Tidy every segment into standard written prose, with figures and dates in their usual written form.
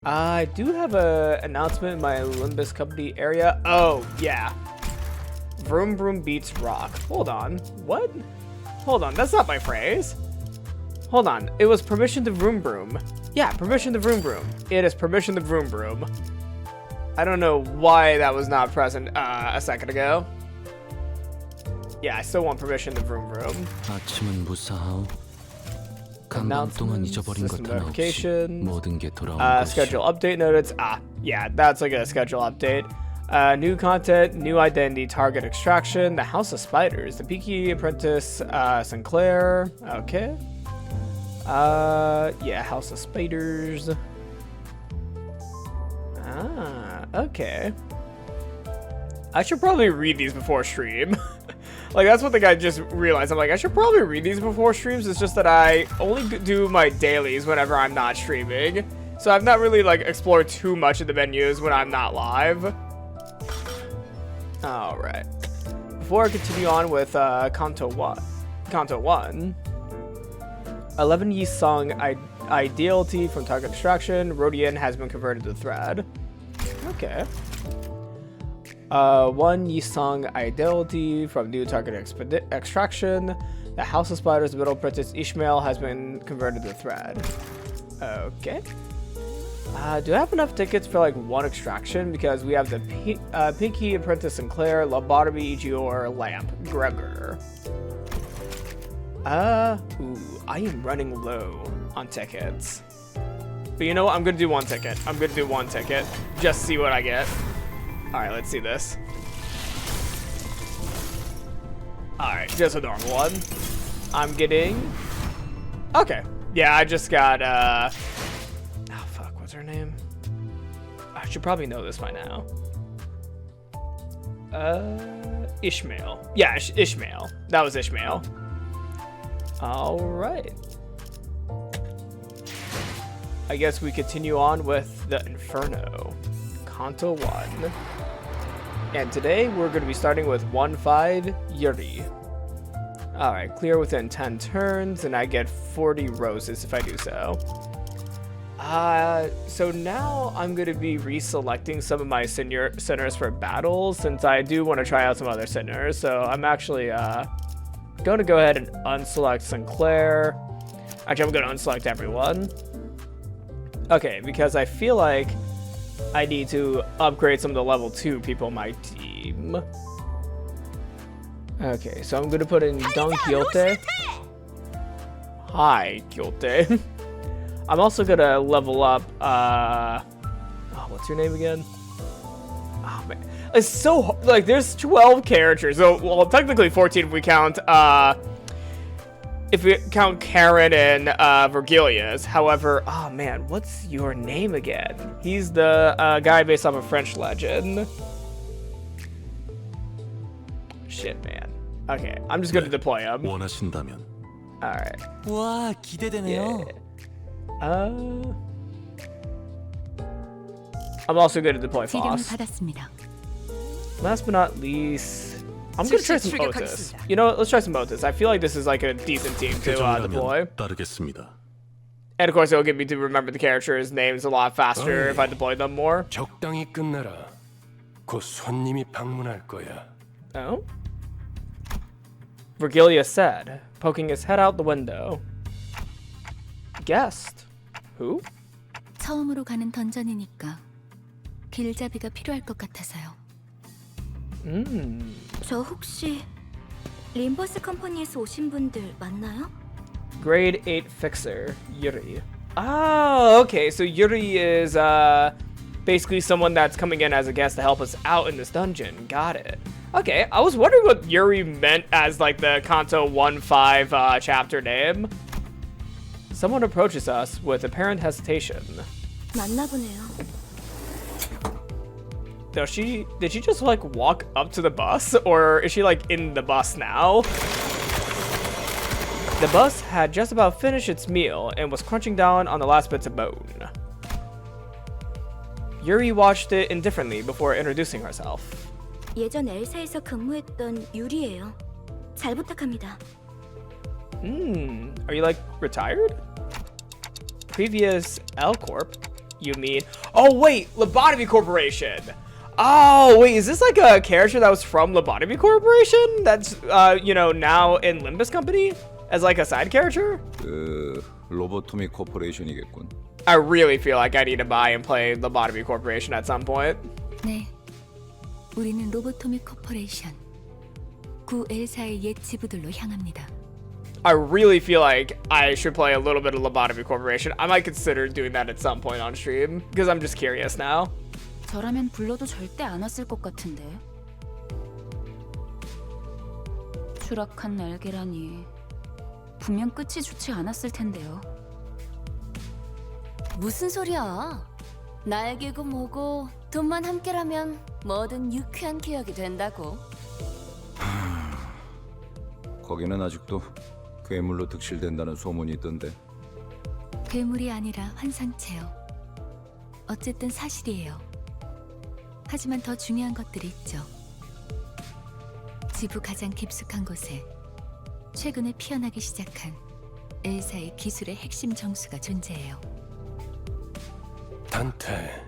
I do have a announcement in my Limbus Company area. Oh, yeah. Vroom Vroom beats rock. Hold on. What? Hold on, that's not my phrase. Hold on, it was permission to vroom vroom. Yeah, permission to vroom vroom. It is permission to vroom vroom. I don't know why that was not present a second ago. Yeah, I still want permission to vroom vroom. 아침은 무사하오. Announcements, system notification, schedule update notice. Yeah, that's like a schedule update. New content, new identity, target extraction, the House of Spiders, the Peaky Apprentice, Sinclair. Okay. Yeah, House of Spiders. Okay. I should probably read these before stream. Like, that's what the guy just realized. I'm like, I should probably read these before streams. It's just that I only do my dailies whenever I'm not streaming. So I've not really, like, explored too much of the menus when I'm not live. Alright. Before I continue on with Canto 1. 11 Yi Song Ideality from Target Extraction. Rodian has been converted to thread. Okay. 1 Yisong Ideality from new target extraction. The House of Spiders Middle Apprentice Ishmael has been converted to thread. Okay. Do I have enough tickets for like one extraction? Because we have the Pinky Apprentice Sinclair, Lobotomy Egior, Lamp, Gregor. Ooh, I am running low on tickets. But you know what? I'm gonna do one ticket. Just see what I get. Alright, let's see this. Alright, just a normal one. I'm getting... Okay. Yeah, I just got, oh, fuck, what's her name? I should probably know this by now. Ishmael. Yeah, Ishmael. That was Ishmael. Alright. I guess we continue on with the Inferno. Canto 1. And today we're going to be starting with 1-5 Yuri. Alright, clear within 10 turns, and I get 40 roses if I do so. So now I'm going to be reselecting some of my sinners for battles, since I do want to try out some other sinners. So I'm actually going to go ahead and unselect Sinclair. Actually, I'm going to unselect everyone. Okay, because I feel like I need to upgrade some of the level 2 people on my team. Okay, so I'm gonna put in Don Quixote. Hi, Quixote. I'm also gonna level up, what's your name again? Oh, man. It's so, like, there's 12 characters. So, well, technically 14 if we count, Karen and Vergilius. However, oh man, what's your name again? He's the guy based off a French legend. Shit, man. Okay, I'm just gonna deploy him. Alright. 와, 기대되네요. Yeah. I'm also gonna deploy Foss. Last but not least, I'm gonna try some Otis. You know what? Let's try some Otis. I feel like this is like a decent team to deploy. And of course, it'll get me to remember the characters' names a lot faster if I deploy them more. 적당히 끝내라. 곧 손님이 방문할 거야. Oh? Vergilius said, poking his head out the window. Guest? Who? 처음으로 가는 던전이니까 길잡이가 필요할 것 같아서요. 저 혹시 림버스 컴퍼니에서 오신 분들 맞나요? Grade 8 Fixer, Yuri. Oh, okay, so Yuri is basically someone that's coming in as a guest to help us out in this dungeon. Got it. Okay, I was wondering what Yuri meant as like the Canto 1-5 chapter name. Someone approaches us with apparent hesitation. 맞나 보네요. Did she just like walk up to the bus, or is she like in the bus now? The bus had just about finished its meal and was crunching down on the last bits of bone. Yuri watched it indifferently before introducing herself. 예전 엘사에서 근무했던 유리예요. 잘 부탁합니다. Are you like retired? Previous L Corp. you mean? Oh wait, Lobotomy Corporation. Oh wait, is this like a character that was from Lobotomy Corporation? That's you know, now in Limbus Company as like a side character? 로보토미 코퍼레이션이겠군. I really feel like I need to buy and play Lobotomy Corporation at some point. 네, 우리는 로보토미 코퍼레이션 구 엘사의 옛 지부들로 향합니다. I really feel like I should play a little bit of Lobotomy Corporation. I might consider doing that at some point on stream because I'm just curious now. 저라면 불러도 절대 안 왔을 것 같은데. 추락한 날개라니 분명 끝이 좋지 않았을 텐데요. 무슨 소리야? 날개고 뭐고 돈만 함께라면 뭐든 유쾌한 기억이 된다고. 거기는 아직도 괴물로 득실된다는 소문이 있던데. 괴물이 아니라 환상체요. 어쨌든 사실이에요. 하지만 더 중요한 것들이 있죠. 지부 가장 깊숙한 곳에 최근에 피어나기 시작한 엘사의 기술의 핵심 정수가 존재해요. 단테,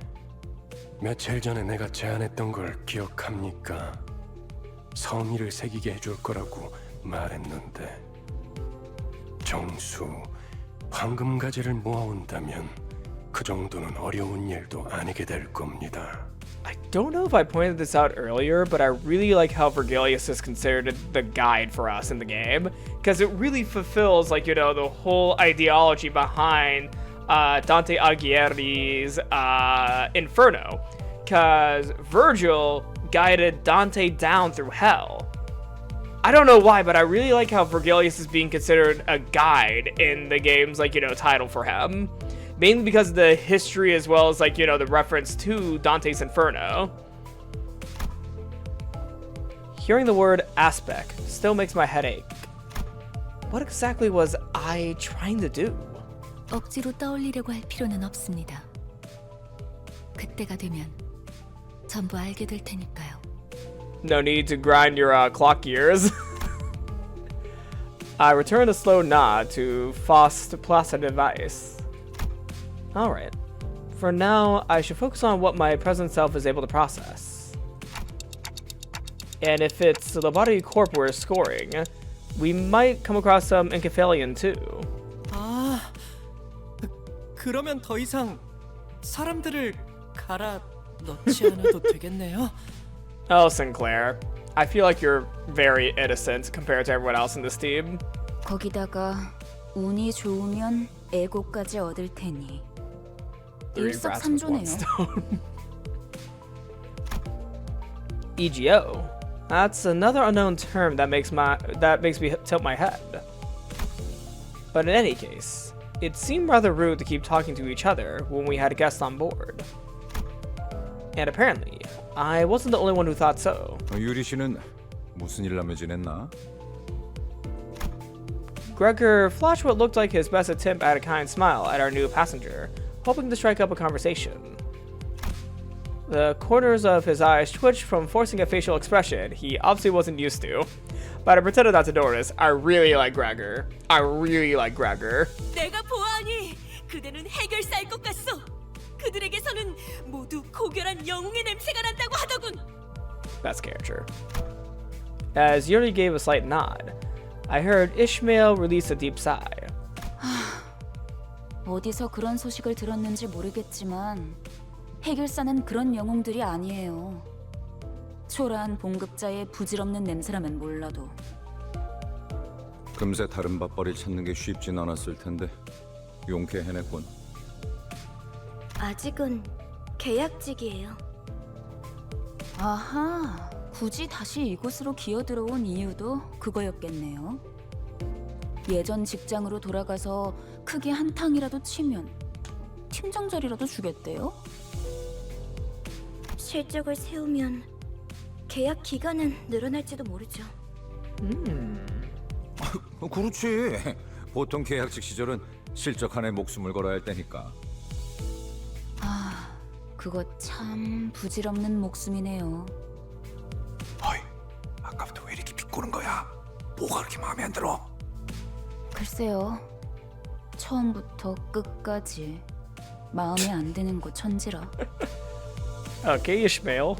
며칠 전에 내가 제안했던 걸 기억합니까? 성의를 새기게 해줄 거라고 말했는데 정수, 황금가지를 모아온다면 그 정도는 어려운 일도 아니게 될 겁니다. I don't know if I pointed this out earlier, but I really like how Vergilius is considered the guide for us in the game, because it really fulfills, like, you know, the whole ideology behind Dante Alighieri's Inferno, because Virgil guided Dante down through hell. I don't know why, but I really like how Vergilius is being considered a guide in the game's, like, you know, title for him. Mainly because of the history as well as, like, you know, the reference to Dante's Inferno. Hearing the word aspect still makes my head ache. What exactly was I trying to do? 억지로 떠올리려고 할 필요는 없습니다. 그때가 되면 전부 알게 될 테니까요. No need to grind your clock gears. I return a slow nod to Faust Placid Advice. Alright. For now, I should focus on what my present self is able to process. And if it's the Lobotomy Corp we're scoring, we might come across some Encephalion too. 아, 그러면 더 이상 사람들을 갈아 넣지 않아도 되겠네요. Oh, Sinclair. I feel like you're very innocent compared to everyone else in this team. 거기다가 운이 좋으면 에고까지 얻을 테니. Three rats with one 일석삼조네요. stone. EGO. That's another unknown term that makes me tilt my head. But in any case, it seemed rather rude to keep talking to each other when we had a guest on board. And apparently, I wasn't the only one who thought so. 유리 씨는 무슨 일 하며 지냈나? Gregor flashed what looked like his best attempt at a kind smile at our new passenger, hoping to strike up a conversation. The corners of his eyes twitched from forcing a facial expression he obviously wasn't used to, but I pretended not to notice. I really like Gregor. I really like Gregor. 내가 보아하니 그대는 해결사일 것 같소. 그들에게서는 모두 고결한 영웅의 냄새가 난다고 하더군. Best character. As Yuri gave a slight nod, I heard Ishmael release a deep sigh. 어디서 그런 소식을 들었는지 모르겠지만 해결사는 그런 영웅들이 아니에요. 초라한 봉급자의 부질없는 냄새라면 몰라도. 금세 다른 밥벌이 찾는 게 쉽진 않았을 텐데 용케 해냈군. 아직은 계약직이에요. 아하, 굳이 다시 이곳으로 기어들어온 이유도 그거였겠네요. 예전 직장으로 돌아가서 크게 한탕이라도 치면 팀장 자리라도 주겠대요? 실적을 세우면 계약 기간은 늘어날지도 모르죠. 그렇지. 보통 계약직 시절은 실적 한에 목숨을 걸어야 할 때니까. 아, 그거 참 부질없는 목숨이네요. 어이, 아까부터 왜 이렇게 비꼬는 거야? 뭐가 그렇게 마음에 안 들어? 글쎄요, 처음부터 끝까지 마음에 안 드는 거 천지라. Okay, Ishmael.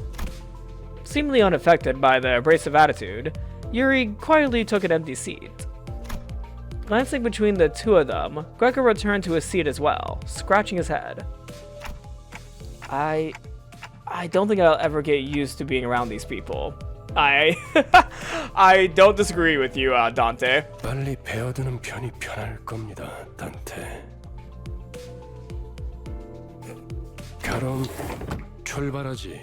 Seemingly unaffected by the abrasive attitude, Yuri quietly took an empty seat. Glancing between the two of them, Gregor returned to his seat as well, scratching his head. I don't think I'll ever get used to being around these people. I don't disagree with you, Dante. 빨리 배어드는 편이 편할 겁니다, 단테. 그럼 출발하지.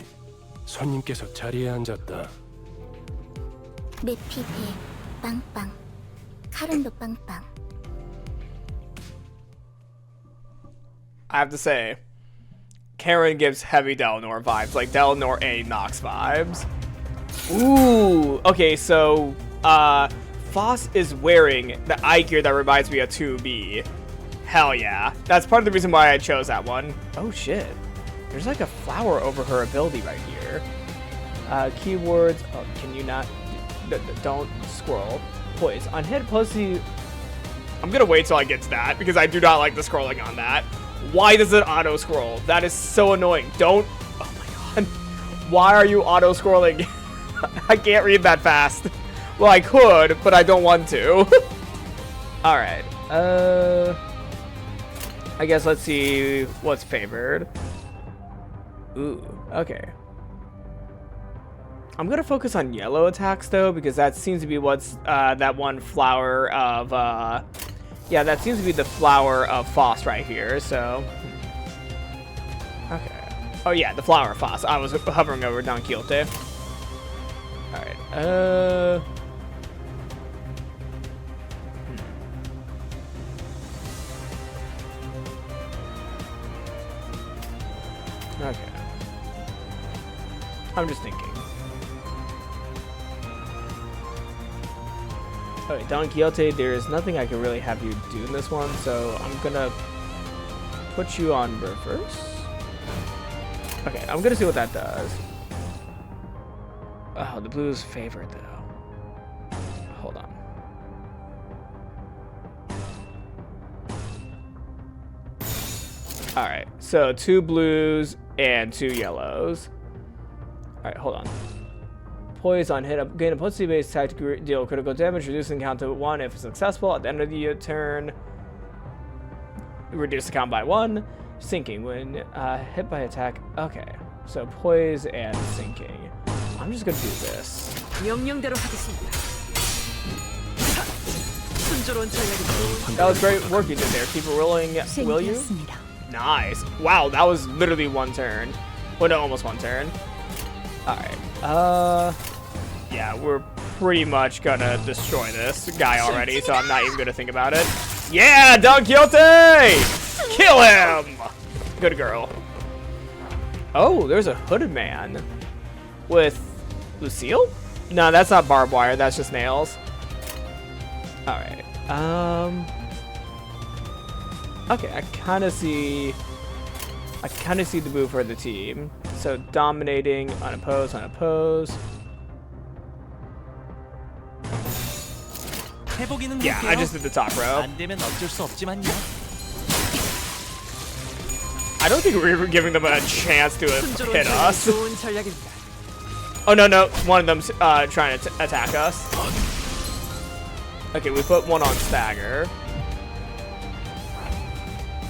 손님께서 자리에 앉았다. 매피 배 빵빵. 카른도 빵빵. I have to say, Karen gives heavy Delnor vibes, like Delnor A Nox vibes. Ooh, okay, so, Foss is wearing the eye gear that reminds me of 2B. Hell yeah. That's part of the reason why I chose that one. Oh shit. There's like a flower over her ability right here. Keywords, oh, can you not, don't scroll. Poise, on hit pussy, I'm gonna wait till I get to that, because I do not like the scrolling on that. Why does it auto-scroll? That is so annoying. Don't, oh my god. Why are you auto-scrolling? I can't read that fast. Well, I could, but I don't want to. Alright, I guess let's see what's favored. Ooh, okay. I'm gonna focus on yellow attacks though, because that seems to be what's, that one flower of, yeah, that seems to be the flower of Foss right here, so. Okay. Oh yeah, the flower of Foss. I was hovering over Don Quixote. Alright, Okay. I'm just thinking. Okay, Don Quixote, there's nothing I can really have you do in this one, so I'm gonna put you on reverse. Okay, I'm gonna see what that does. Oh, the blue's favorite though. Hold on. Alright, so 2 blues and 2 yellows. Alright, hold on. Poise on hit up, gain a potency-based attack to deal critical damage, reducing the count to 1 if successful. At the end of the turn, reduce the count by 1. Sinking when hit by attack. Okay, so poise and sinking. I'm just gonna do this. 명령대로 하겠습니다. 순조로운 전략이 That was great work you did there. Keep it rolling, will you? 수행되었습니다. Nice. Wow, that was literally 1 turn. Well, no, almost 1 turn. Alright, yeah, we're pretty much gonna destroy this guy already, so I'm not even gonna think about it. Yeah, Don Quixote! Kill him! Good girl. Oh, there's a hooded man. With Lucille? No, that's not barbed wire, that's just nails. Alright, okay, I kind of see the move for the team. So dominating, unopposed, unopposed. 해보기는 Yeah, I just did the top row. 안 되면 어쩔 수 없지만요. I don't think we were giving them a chance to 순조로운 hit 전략이 us. 좋은 전략입니다. Oh no, one of them's trying to attack us. Okay, we put one on stagger.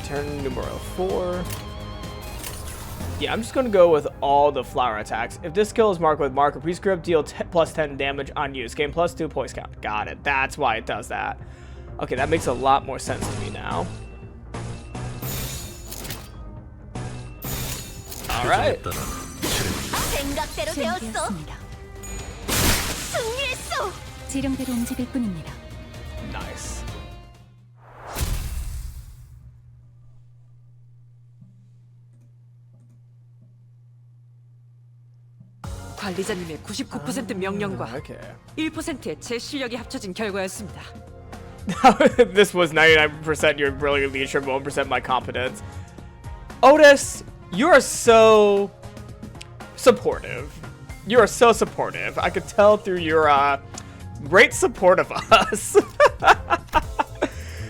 Turn numero 4. Yeah, I'm just gonna go with all the flower attacks. If this skill is marked with marker prescript, deal plus 10 damage on use. Gain plus 2 poise count. Got it. That's why it does that. Okay, that makes a lot more sense to me now. Alright. 생각대로 되었어. 수행되었습니다. 승리했어. 지령대로 움직일 뿐입니다. Nice. 관리자님의 99% 명령과 Okay. 1%의 제 실력이 합쳐진 결과였습니다. This was 99% your brilliant leadership, 1% my competence. Otis, you are so supportive. You are so supportive. I could tell through your great support of us.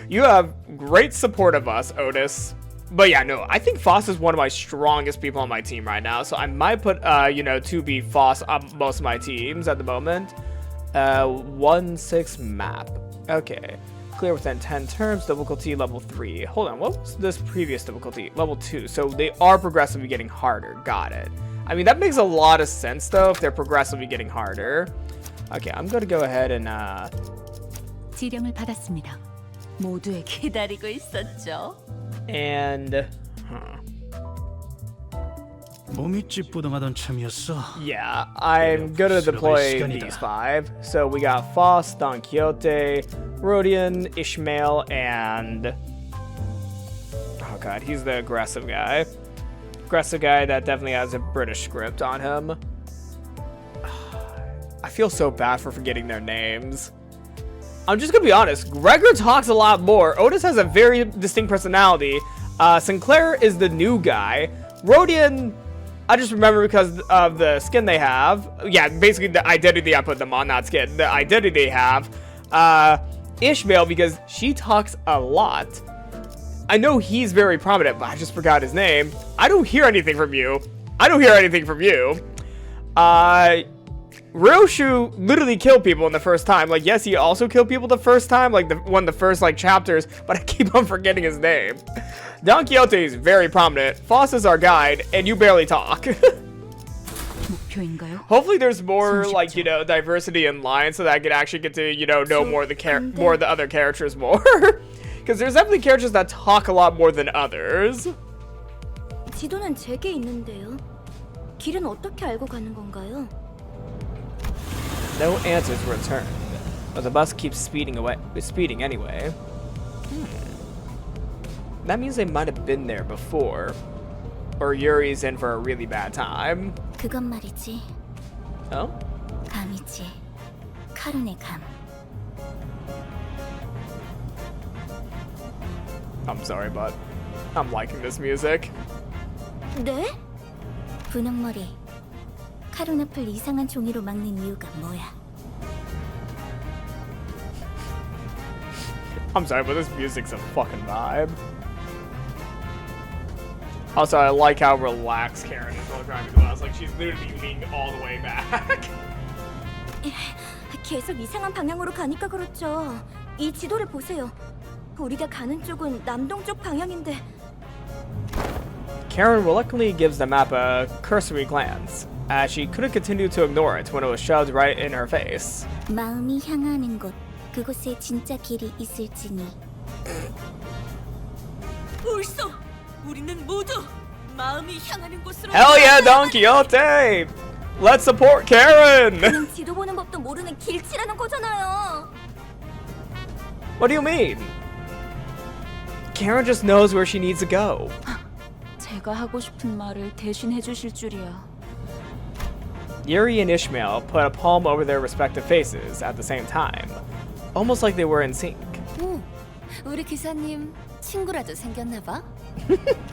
You have great support of us, Otis. But yeah, no, I think Foss is one of my strongest people on my team right now. So I might put, 2B Foss on most of my teams at the moment. 1-6 map. Okay. Clear within 10 turns, difficulty level 3. Hold on, what was this previous difficulty? Level 2. So they are progressively getting harder. Got it. I mean, that makes a lot of sense, though, if they're progressively getting harder. Okay, I'm gonna go ahead and, 지령을 받았습니다. 모두에 기다리고 있었죠. And, 몸이 찌뿌둥하던 참이었어. yeah, I'm gonna deploy these 5. So we got Foss, Don Quixote, Rodion, Ishmael, and... Oh god, he's the aggressive guy. Aggressive guy that definitely has a British script on him. I feel so bad for forgetting their names. I'm just gonna be honest, Gregor talks a lot more. Otis has a very distinct personality. Sinclair is the new guy. Rodion, I just remember because of the skin they have. Yeah, basically the identity I put them on, not skin. The identity they have. Ishmael, because she talks a lot. I know he's very prominent, but I just forgot his name. I don't hear anything from you. Ryoshu literally killed people in the first time. Like, yes, he also killed people the first time, like one of the first like chapters, but I keep on forgetting his name. Don Quixote is very prominent. Foss is our guide, and you barely talk. 목표인가요? Hopefully there's more like, diversity in line so that I can actually get to, know more of the other characters more. Because there's definitely characters that talk a lot more than others. 지도는 제게 있는데요. 길은 어떻게 알고 가는 건가요? No answers were returned, but the bus keeps speeding anyway. That means they might have been there before. Or Yuri's in for a really bad time. 그건 말이지. Oh? 감이지. 카룬의 감. I'm sorry, but I'm liking this music. 네? 분홍머리. 카룬 앞을 이상한 종이로 막는 이유가 뭐야? I'm sorry, but this music's a fucking vibe. Also, I like how relaxed Karen is while driving the bus. Like, she's literally leaning all the way back. 계속 이상한 방향으로 가니까 그렇죠. 이 지도를 보세요. 우리가 가는 쪽은 남동쪽 방향인데. Karen reluctantly gives the map a cursory glance, as she couldn't continue to ignore it when it was shoved right in her face. 마음이 향하는 곳, 그곳에 진짜 길이 있을지니. 옳소! 우리는 모두 마음이 향하는 곳으로. Hell yeah, Don Quixote! Let's support Karen! 그냥 지도 보는 법도 모르는 길치라는 거잖아요. What do you mean? Karen just knows where she needs to go. 제가 하고 싶은 말을 대신 해주실 줄이야. Yuri and Ishmael put a palm over their respective faces at the same time, almost like they were in sync. 오, 우리 기사님 친구라도 생겼나 봐.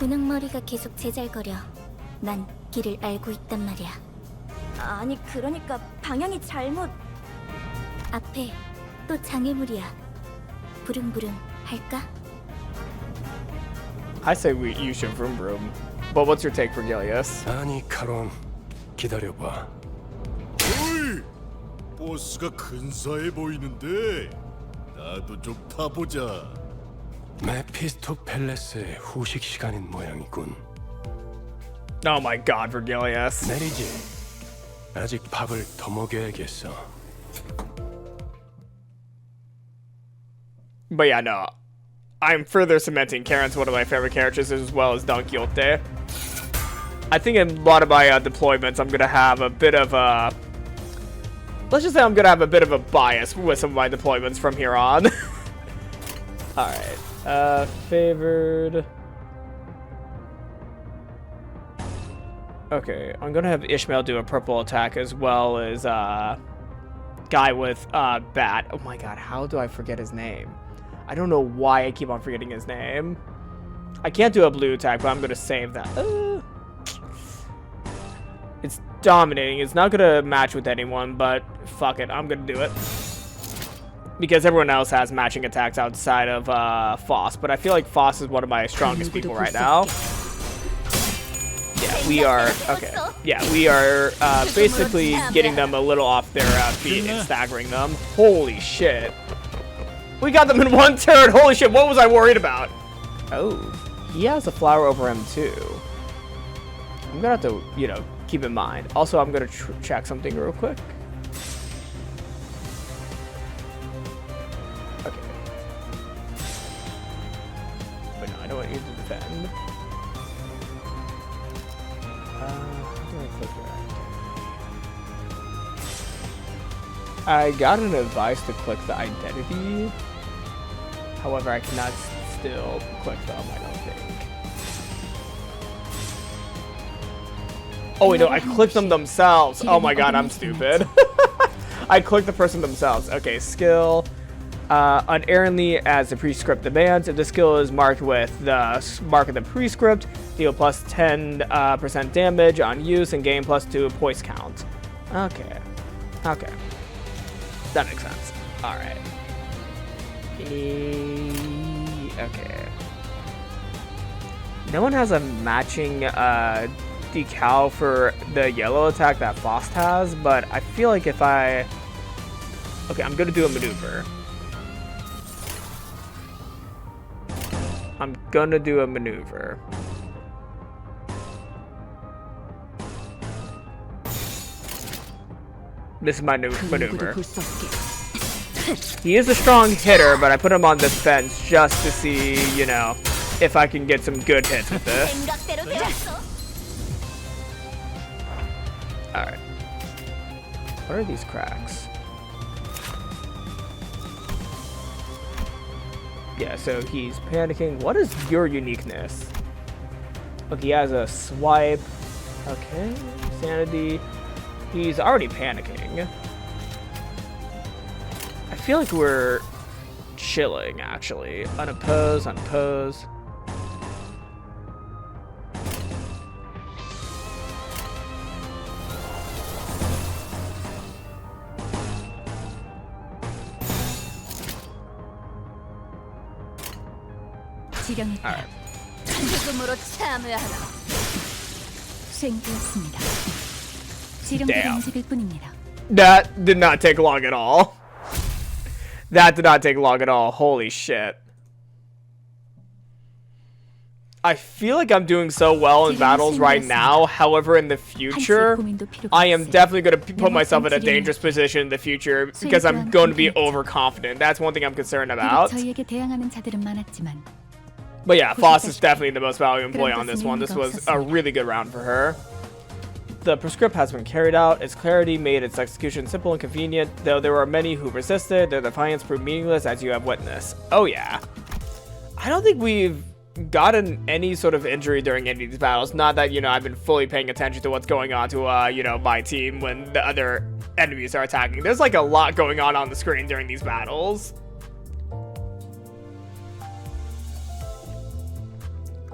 분홍머리가 계속 제잘거려. 난 길을 알고 있단 말이야. 아니 그러니까 방향이 잘못. 앞에 또 장애물이야. 부릉부릉 할까? I say you should vroom vroom. But what's your take, Vergilius? 아니, 카론, 기다려봐. 어이! 버스가 근사해 보이는데 나도 좀 타보자. 메피스토 팰레스의 후식 시간인 모양이군. Oh my god, Vergilius. 내리지. 아직 밥을 더 먹여야겠어. But yeah, no. I'm further cementing Karen's one of my favorite characters as well as Don Quixote. I think in a lot of my deployments, I'm gonna have a bit of a... Let's just say I'm gonna have a bit of a bias with some of my deployments from here on. Alright. Favored... Okay, I'm gonna have Ishmael do a purple attack as well as, guy with, bat. Oh my god, how do I forget his name? I don't know why I keep on forgetting his name. I can't do a blue attack, but I'm gonna save that. It's dominating. It's not gonna match with anyone, but fuck it, I'm gonna do it. Because everyone else has matching attacks outside of Foss, but I feel like Foss is one of my strongest people right now. Yeah, we are, okay. Yeah, we are basically getting them a little off their feet and staggering them. Holy shit. We got them in one turn. Holy shit, what was I worried about? Oh, he has a flower over him too. I'm gonna have to, you know, keep in mind. Also, I'm gonna check something real quick. Okay. But no, I don't want you to defend. How do I click that? I got an advice to click the identity. However, I cannot still click them, I don't think. Oh wait, no, I clicked them themselves. Oh my god, I'm stupid. I clicked the person themselves. Okay, skill. Unerringly as the prescript demands. If the skill is marked with the mark of the prescript, deal plus 10% damage on use and gain plus 2 poise count. Okay. Okay. That makes sense. Alright. Okay. No one has a matching decal for the yellow attack that Faust has, but I feel like if I... Okay, I'm gonna do a maneuver. I'm gonna do a maneuver. This is my new maneuver. He is a strong hitter, but I put him on defense just to see, you know, if I can get some good hits with this. Alright. What are these cracks? Yeah, so he's panicking. What is your uniqueness? Look, he has a swipe. Okay. Sanity. He's already panicking. I feel like we're chilling, actually. Unopposed, unopposed. Alright. Damn. That did not take long at all. That did not take long at all. Holy shit. I feel like I'm doing so well in battles right now. However, in the future, I am definitely going to put myself in a dangerous position in the future because I'm going to be overconfident. That's one thing I'm concerned about. But yeah, Foss is definitely the most valuable employee on this one. This was a really good round for her. The prescript has been carried out. Its clarity made its execution simple and convenient, though there were many who resisted. Their defiance proved meaningless, as you have witnessed. Oh yeah. I don't think we've gotten any sort of injury during any of these battles. Not that, you know, I've been fully paying attention to what's going on to, you know, my team when the other enemies are attacking. There's like a lot going on the screen during these battles.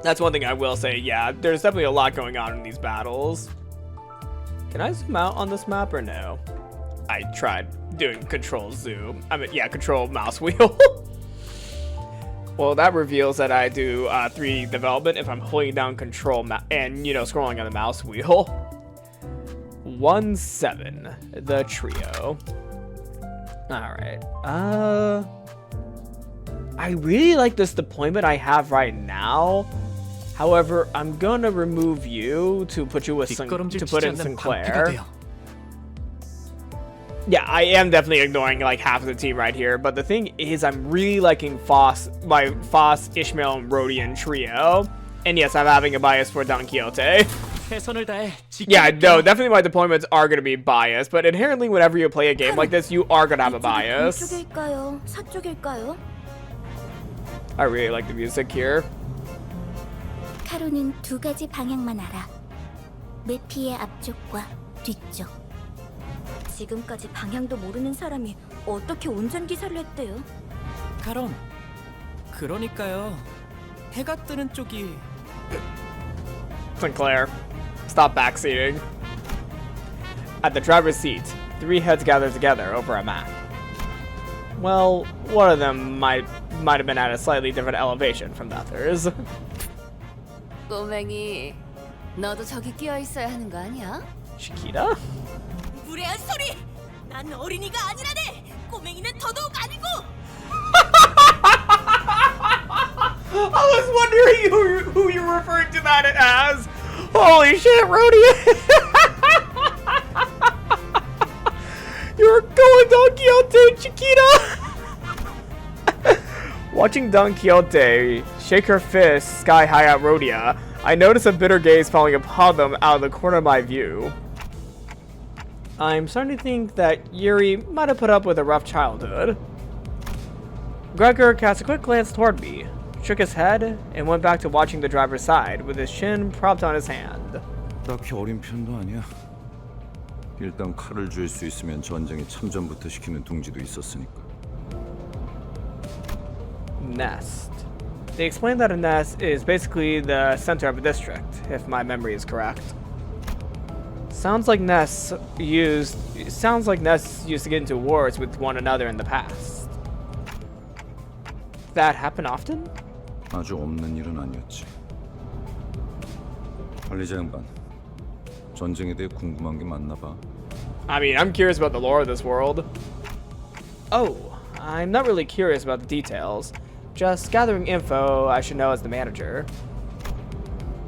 That's one thing I will say, yeah, there's definitely a lot going on in these battles. Can I zoom out on this map or no? I tried doing control zoom. I mean, yeah, control mouse wheel. Well, that reveals that I do 3D development if I'm holding down control and, you know, scrolling on the mouse wheel. 1-7, the trio. Alright. I really like this deployment I have right now. However, I'm gonna remove you to put you with to put in Sinclair. Yeah, I am definitely ignoring like half of the team right here, but the thing is I'm really liking my Foss, Ishmael, and Rodian trio. And yes, I'm having a bias for Don Quixote. Yeah, no, definitely my deployments are gonna be biased, but inherently whenever you play a game like this, you are gonna have a bias. I really like the music here. 카로는 두 가지 방향만 알아. 메피의 앞쪽과 뒤쪽. 지금까지 방향도 모르는 사람이 어떻게 운전기사를 했대요? 카론, 그러니까요. 해가 뜨는 쪽이... Sinclair, stop backseating. At the driver's seat, 3 heads gather together over a map. Well, one of them might have been at a slightly different elevation from the others. 꼬맹이, 너도 저기 끼어 있어야 하는 거 아니야? Chiquita? 무례한 소리! 난 어린이가 아니라네! 꼬맹이는 더더욱 아니고! I was wondering who you're referring to that as. Holy shit, Rhodia! You're going Don Quixote, Chiquita! Watching Don Quixote shake her fist sky high at Rhodia, I notice a bitter gaze falling upon them out of the corner of my view. I'm starting to think that Yuri might have put up with a rough childhood. Gregor cast a quick glance toward me, shook his head, and went back to watching the driver's side with his chin propped on his hand. 딱히 어린 편도 아니야. 일단 칼을 줄 수 있으면 전쟁에 참전부터 시키는 둥지도 있었으니까. Nest. They explained that a nest is basically the center of a district, if my memory is correct. Sounds like nests used to get into wars with one another in the past. That happened often? 아주 없는 일은 아니었지. 관리자 양반, 전쟁에 대해 궁금한 게 많나 봐. I mean, I'm curious about the lore of this world. Oh, I'm not really curious about the details. Just gathering info I should know as the manager.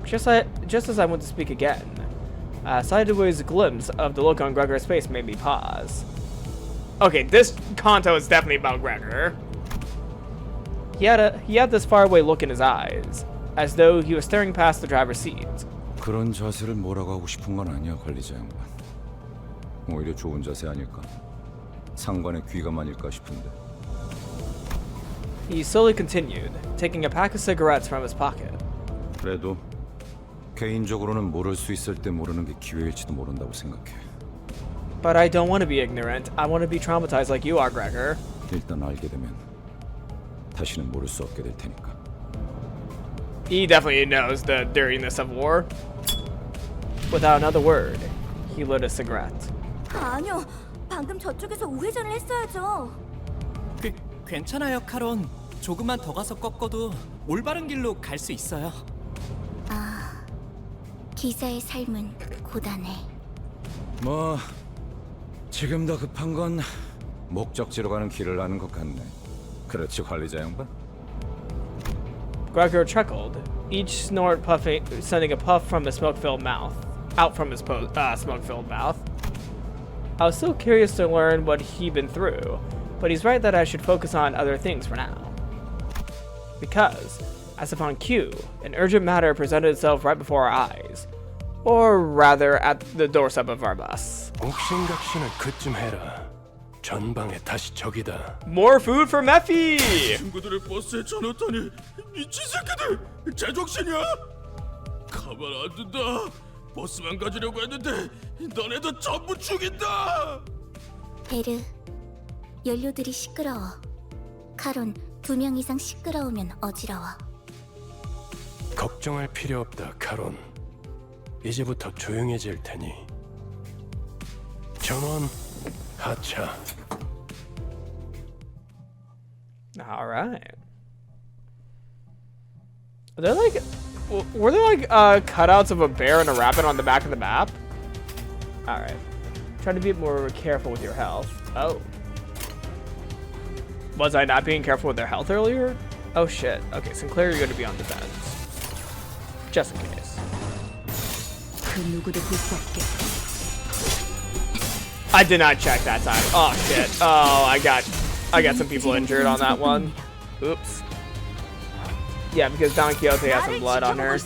Just as I went to speak again, a sideways glimpse of the look on Gregor's face made me pause. Okay, this Canto is definitely about Gregor. He had this faraway look in his eyes, as though he was staring past the driver's seat. 그런 자세를 뭐라고 하고 싶은 건 아니야, 관리자 양반. 오히려 좋은 자세 아닐까? 상관의 귀감아닐까 싶은데. He slowly continued, taking a pack of cigarettes from his pocket. 그래도 개인적으로는 모를 수 있을 때 모르는 게 기회일지도 모른다고 생각해. But I don't want to be ignorant. I want to be traumatized like you are, Gregor. 일단 알게 되면 다시는 모를 수 없게 될 테니까. He definitely knows the dirtiness of war. Without another word, he lit a cigarette. 아니요, 방금 저쪽에서 우회전을 했어야죠. 괜찮아요, 카론. 조금만 더 가서 꺾어도 올바른 길로 갈 수 있어요. 아, 기사의 삶은 고단해. 뭐 지금 더 급한 건 목적지로 가는 길을 아는 것 같네. 그렇지, 관리자 양반? Gregor chuckled, each snort sending a puff from his smoke-filled mouth, out from his smoke-filled mouth. I was still curious to learn what he'd been through, but he's right that I should focus on other things for now. Because, as if on cue, an urgent matter presented itself right before our eyes. Or rather, at the doorstep of our bus. 옥신각신을 그쯤 해라. 전방에 다시 적이다. More food for Mephi! 친구들을 버스에 쳐넣다니 미친 새끼들! 제정신이야? 가만 안 둔다. 버스만 가지려고 했는데 너네도 전부 죽인다. 베르, 연료들이 시끄러워. 카론, 2명 이상 시끄러우면 어지러워. 걱정할 필요 없다, 카론. 이제부터 조용해질 테니. 전원 하차. All right. Were there like cutouts of a bear and a rabbit on the back of the map? All right. Try to be more careful with your health. Oh. Was I not being careful with their health earlier? Oh shit. Okay, Sinclair, you're going to be on defense. Just in case. I did not check that time. Oh shit. Oh, I got some people injured on that one. Oops. Yeah, because Don Quixote has some blood on her.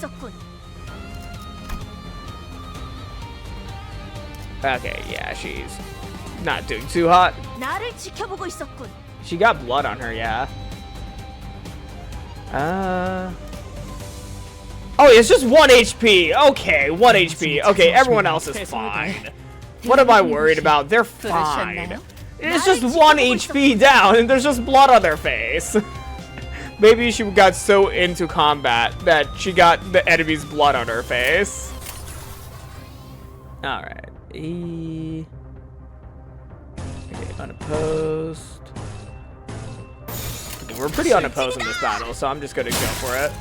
Okay, yeah, she's not doing too hot. She got blood on her, yeah. Oh, it's just 1 HP. Okay, 1 HP. Okay, everyone else is fine. What am I worried about? They're fine. It's just 1 HP down, and there's just blood on their face. Maybe she got so into combat that she got the enemy's blood on her face. Alright. Okay, unopposed. We're pretty unopposed in this battle, so I'm just gonna go for it.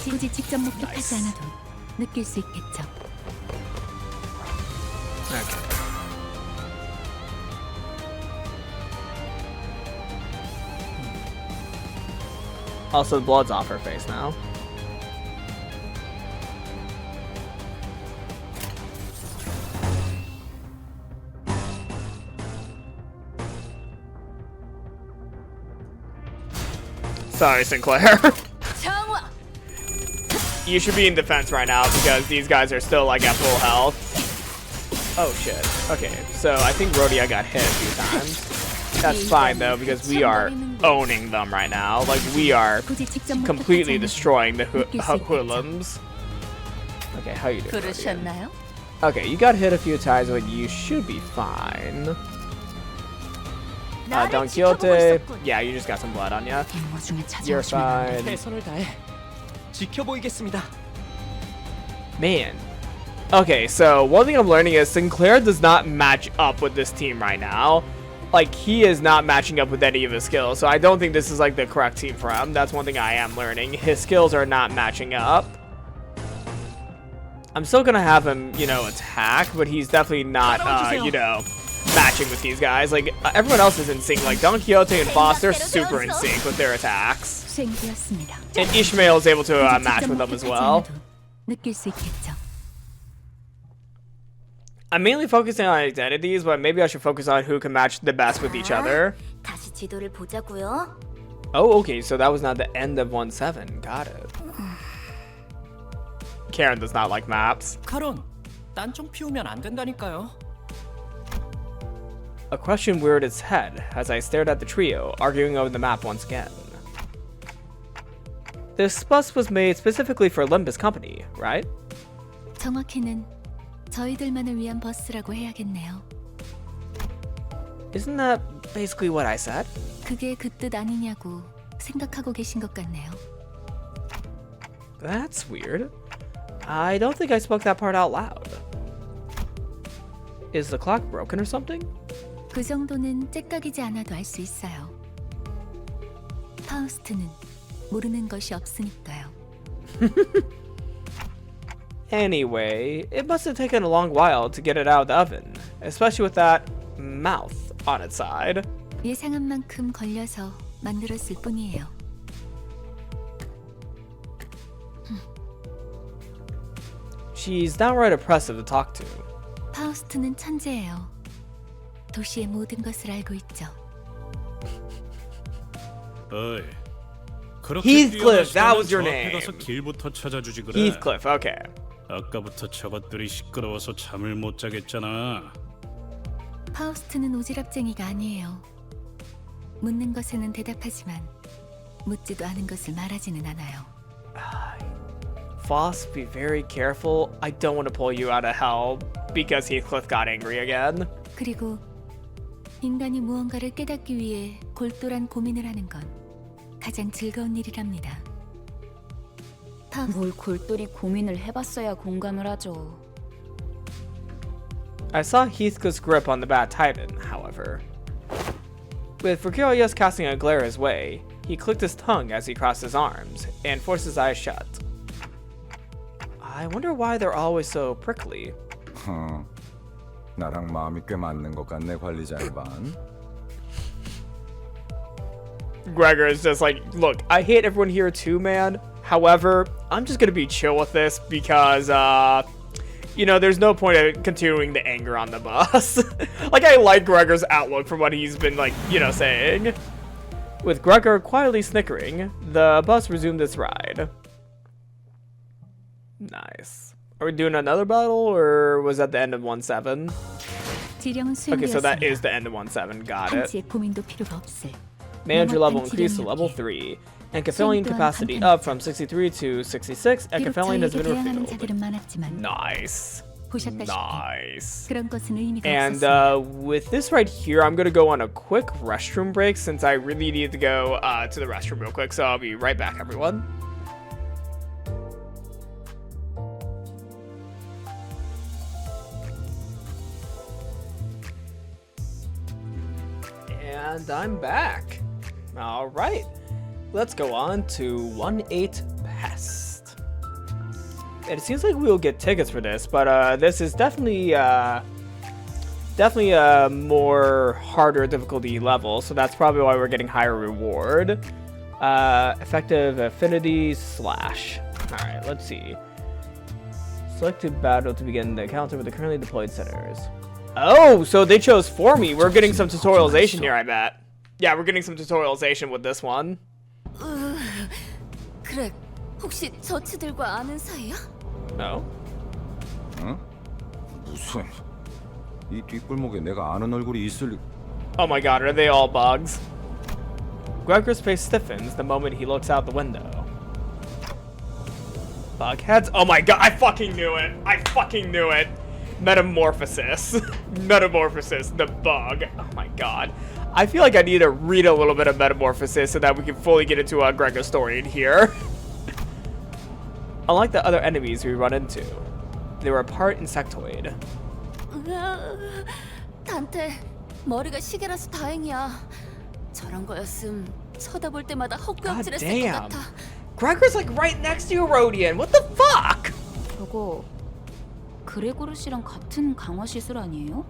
굳이 직접 목격하지 않아도 느낄 수 있겠죠. Okay. Also, the blood's off her face now. Sorry, Sinclair. You should be in defense right now because these guys are still like at full health. Oh shit. Okay, so I think Rhodia got hit a few times. That's fine though because we are owning them right now. Like we are completely destroying the hoodlums. Okay, how you doing? Rhodia? Okay, you got hit a few times, but you should be fine. Don Quixote, yeah, you just got some blood on you. You're fine. Man. Okay, so one thing I'm learning is Sinclair does not match up with this team right now. Like, he is not matching up with any of his skills, so I don't think this is, like, the correct team for him. That's one thing I am learning. His skills are not matching up. I'm still gonna have him, you know, attack, but he's definitely not, you know, matching with these guys. Like, everyone else is in sync. Like, Don Quixote and Boss, they're super in sync with their attacks. And Ishmael is able to match with them as well. I'm mainly focusing on identities, but maybe I should focus on who can match the best with each other. Oh, okay, so that was not the end of 1-7. Got it. Karen does not like maps. 카론, 딴청 피우면 안 된다니까요. A question reared its head as I stared at the trio, arguing over the map once again. This bus was made specifically for Limbus Company, right? 정확히는 저희들만을 위한 버스라고 해야겠네요. Isn't that basically what I said? 그게 그 뜻 아니냐고 생각하고 계신 것 같네요. That's weird. I don't think I spoke that part out loud. Is the clock broken or something? 그 정도는 째깍이지 않아도 알 수 있어요. 파우스트는 모르는 것이 없으니까요. Anyway, it must have taken a long while to get it out of the oven, especially with that mouth on its side. 예상한 만큼 걸려서 만들었을 뿐이에요. She's downright oppressive to talk to. 파우스트는 천재예요. 도시의 모든 것을 알고 있죠. 어이, Heathcliff, that was your name. 가서 길부터 찾아주지 그래. Heathcliff, okay. 아까부터 저것들이 시끄러워서 잠을 못 자겠잖아. 파우스트는 오지랖쟁이가 아니에요. 묻는 것에는 대답하지만 묻지도 않은 것을 말하지는 않아요. Foss, be very careful. I don't want to pull you out of hell because Heathcliff got angry again. 그리고 인간이 무언가를 깨닫기 위해 골똘한 고민을 하는 건 가장 즐거운 일이랍니다. 뭘 골똘히 고민을 해봤어야 공감을 하죠. I saw Heathcliff's grip on the bat tighten, however. With Vergilius casting a glare his way, he clicked his tongue as he crossed his arms and forced his eyes shut. I wonder why they're always so prickly. 나랑 마음이 꽤 맞는 것 같네, 관리자 일반. Gregor is just like, look, I hate everyone here too, man. However, I'm just gonna be chill with this because, you know, there's no point of continuing the anger on the bus. Like, I like Gregor's outlook from what he's been, like, you know, saying. With Gregor quietly snickering, the bus resumed its ride. Nice. Are we doing another battle, or was that the end of 1-7? Okay, so that is the end of 1-7. Got it. Manager level increased to level 3, and Kafka capacity up from 63 to 66, and Kafka has been refilled. Nice. Nice. And with this right here, I'm going to go on a quick restroom break since I really need to go to the restroom real quick, so I'll be right back, everyone. And I'm back. Alright. Let's go on to 1-8 Pest. And it seems like we'll get tickets for this, but this is definitely a more harder difficulty level, so that's probably why we're getting higher reward. Effective affinity slash. Alright, let's see. Selected battle to begin the counter with the currently deployed centers. Oh, so they chose for me. We're getting some tutorialization here, I bet. Yeah, we're getting some tutorialization with this one. 그래, 혹시 저치들과 아는 사이야? No. 응? 무슨? 이 뒷골목에 내가 아는 얼굴이 있을 리... Oh my god, are they all bugs? Gregor's face stiffens the moment he looks out the window. Bugheads? Oh my god, I fucking knew it! I fucking knew it! Metamorphosis. Metamorphosis, the bug. Oh my god. I feel like I need to read a little bit of Metamorphosis so that we can fully get into Gregor's story in here. Unlike the other enemies we run into, they were part insectoid. 단테, 머리가 시계라서 다행이야. 저런 거였음 쳐다볼 때마다 God 헛구역질했을 것 damn. 같아. Gregor's like right next to you, Rodian. What the fuck? 저거 그레고르 씨랑 같은 강화 시술 아니에요?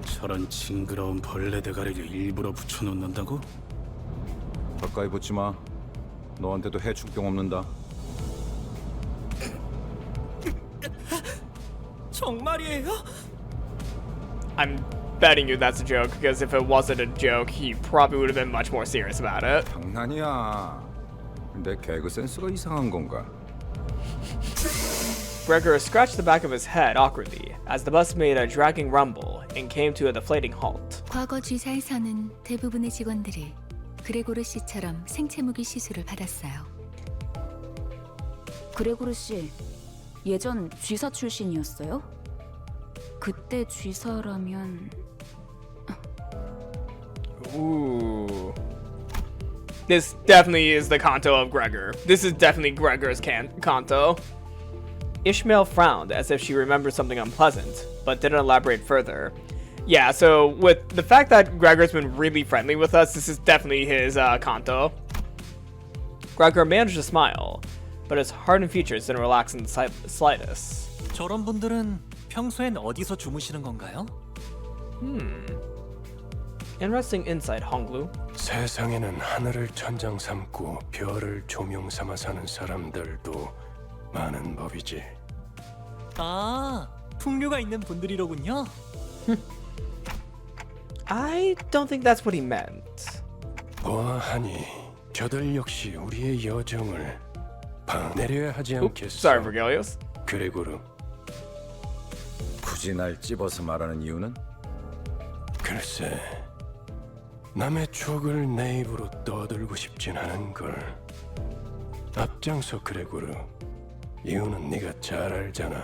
저런 징그러운 벌레 대가리를 일부러 붙여놓는다고? 가까이 붙지 마. 너한테도 해충병 없는다. 정말이에요? I'm betting you that's a joke, because if it wasn't a joke, he probably would have been much more serious about it. 장난이야. 내 개그 센스가 이상한 건가? Gregor scratched the back of his head awkwardly as the bus made a dragging rumble and came to a deflating halt. 과거 쥐사에서는 대부분의 직원들이 그레고르 씨처럼 생체 무기 시술을 받았어요. 그레고르 씨 예전 쥐사 출신이었어요? 그때 쥐사라면 Ooh. This definitely is the Canto of Gregor. This is definitely Gregor's Canto. Ishmael frowned as if she remembered something unpleasant, but didn't elaborate further. Yeah, so with the fact that Gregor's been really friendly with us, this is definitely his Canto. Gregor managed to smile, but his hardened features didn't relax in the slightest. 저런 분들은 평소엔 어디서 주무시는 건가요? Interesting insight, Honglu. 세상에는 하늘을 천장 삼고 별을 조명 삼아 사는 사람들도 많은 법이지. 아, 풍류가 있는 분들이로군요. I don't think that's what he meant. 보아하니 저들 역시 우리의 여정을 방내려야 하지 Oops, 않겠어. sorry, Vergilius. 그레고르. 굳이 날 찝어서 말하는 이유는? 글쎄, 남의 추억을 내 입으로 떠들고 싶진 않은 걸. 앞장서 그레고르. 이유는 네가 잘 알잖아.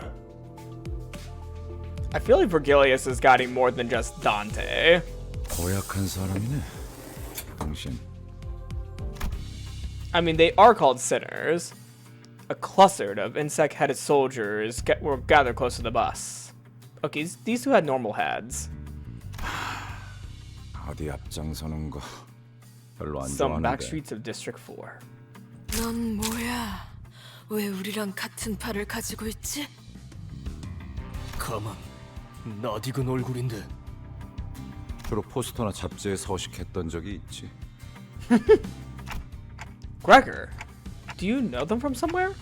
I feel like Vergilius is guiding more than just Dante. 고약한 사람이네. 당신. I mean, they are called sinners. A cluster of insect-headed soldiers were gathered close to the bus. Okay, these two had normal heads. 어디 앞장서는 거 별로 안 Some 좋아하는데. back streets of District 4. 넌 뭐야? 왜 우리랑 같은 팔을 가지고 있지? 가만, 낯익은 얼굴인데. 주로 포스터나 잡지에 서식했던 적이 있지. Gregor, do you know them from somewhere?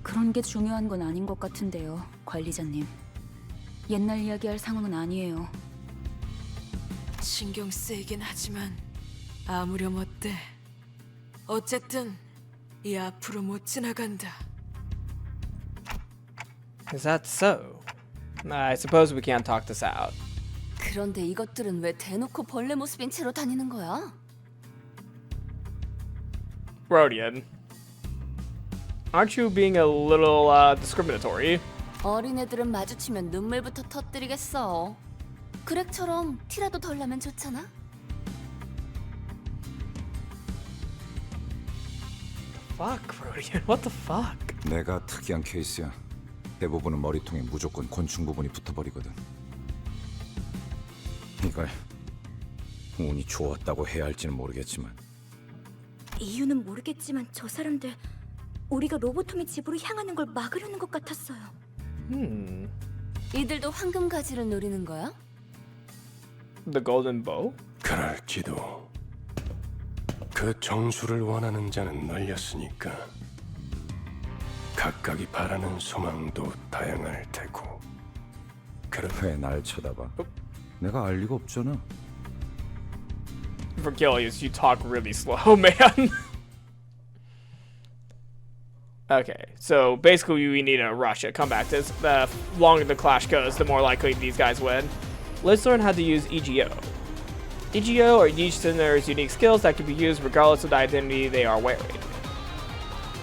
그런 게 중요한 건 아닌 것 같은데요, 관리자님. 옛날 이야기할 상황은 아니에요. 신경 쓰이긴 하지만 아무렴 어때? 어쨌든 이 앞으로 못 지나간다. Is that so? I suppose we can't talk this out. 그런데 이것들은 왜 대놓고 벌레 모습인 채로 다니는 거야? Rodian, aren't you being a little discriminatory? 어린애들은 마주치면 눈물부터 터뜨리겠어. 그렉처럼 티라도 덜 나면 좋잖아. Fuck, Rodian, what the fuck? 내가 특이한 케이스야. 대부분은 머리통에 무조건 곤충 부분이 붙어버리거든. 이걸 운이 좋았다고 해야 할지는 모르겠지만 이유는 모르겠지만 저 사람들 우리가 로보톰의 집으로 향하는 걸 막으려는 것 같았어요. 이들도 황금 가지를 노리는 거야? The golden bow? 그럴지도. 그 정수를 원하는 자는 널렸으니까 각각이 바라는 소망도 다양할 테고. 왜 날 쳐다봐? 내가 알 리가 없잖아. Vergilius, you talk really slow, man. Okay, so basically we need to rush it. Come back. The longer the clash goes, the more likely these guys win. Let's learn how to use EGO. EGO are each sinner's unique skills that can be used regardless of the identity they are wearing.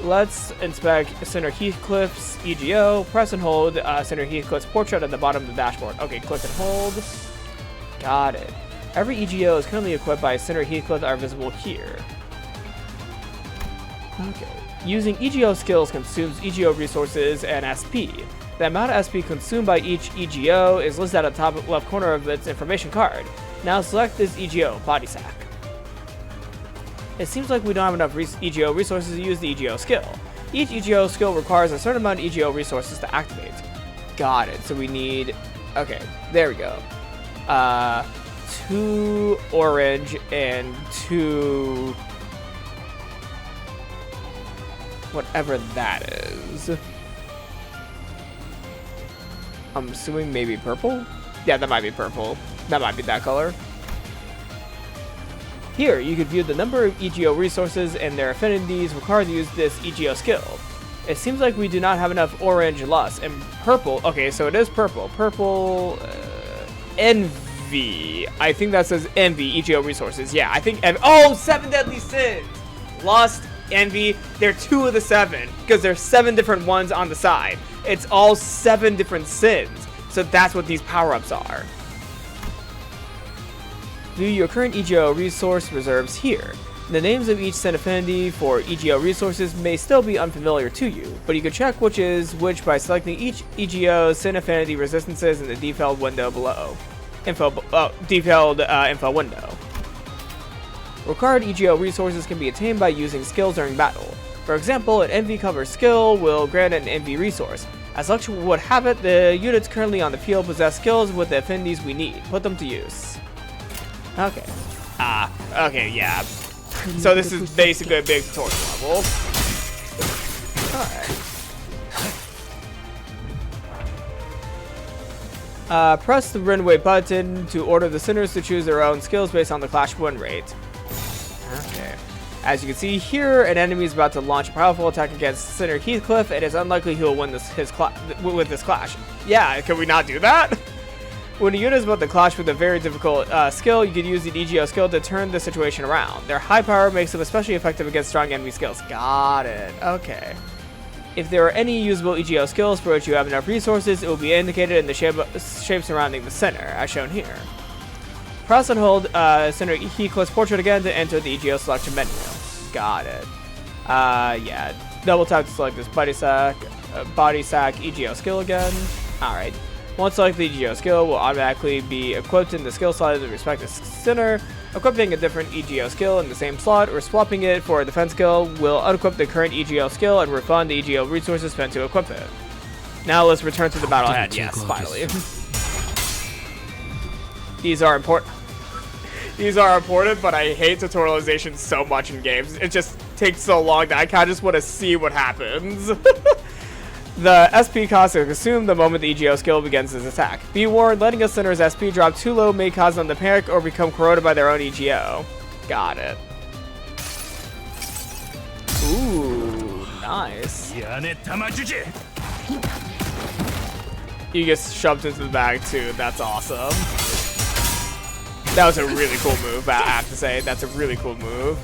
Let's inspect Senator Heathcliff's EGO. Press and hold Senator Heathcliff's portrait at the bottom of the dashboard. Okay, click and hold. Got it. Every EGO is currently equipped by Senator Heathcliff are visible here. Okay. Using EGO skills consumes EGO resources and SP. The amount of SP consumed by each EGO is listed at the top left corner of its information card. Now select this EGO, Body Sack. It seems like we don't have enough EGO resources to use the EGO skill. Each EGO skill requires a certain amount of EGO resources to activate. Got it. So we need... Okay, there we go. 2 orange and 2... whatever that is. I'm assuming maybe purple? Yeah, that might be purple. That might be that color. Here, you can view the number of EGO resources and their affinities required to use this EGO skill. It seems like we do not have enough orange lust and purple. Okay, so it is purple. Purple, envy. I think that says envy, EGO resources. Yeah, I think oh, 7 deadly sins. Lust, envy, they're 2 of the 7 because there's 7 different ones on the side. It's all 7 different sins. So that's what these power-ups are. View your current EGO resource reserves here. The names of each sin affinity for EGO resources may still be unfamiliar to you, but you can check which is which by selecting each EGO sin affinity resistances in the detailed window below. Detailed info window. Required EGO resources can be attained by using skills during battle. For example, an envy cover skill will grant an envy resource. As luck would have it, the units currently on the field possess skills with the affinities we need. Put them to use. Okay. Okay, yeah. So this is basically a big tutorial level. Alright. Press the win rate button to order the sinners to choose their own skills based on the clash win rate. Okay. As you can see here, an enemy is about to launch a powerful attack against Senator Heathcliff. It is unlikely he will win with this clash. Yeah, can we not do that? When a unit is about to clash with a very difficult skill, you can use the EGO skill to turn the situation around. Their high power makes them especially effective against strong enemy skills. Got it. Okay. If there are any usable EGO skills for which you have enough resources, it will be indicated in the shape surrounding the center, as shown here. Press and hold Senator Heathcliff's portrait again to enter the EGO selection menu. Got it. Yeah. Double tap to select this body sack EGO skill again. Alright. Once selected, the EGO skill will automatically be equipped in the skill slot of the respective center. Equipping a different EGO skill in the same slot or swapping it for a defense skill will unequip the current EGO skill and refund the EGO resources spent to equip it. Now let's return to the battle ahead. Yes, finally. These are important. These are important, but I hate tutorialization so much in games. It just takes so long that I kind of just want to see what happens. The SP cost is consumed the moment the EGO skill begins its attack. Be warned, letting a sinner's SP drop too low may cause them to panic or become corroded by their own EGO. Got it. Ooh, nice. You get shoved into the bag too. That's awesome. That was a really cool move, I have to say. That's a really cool move.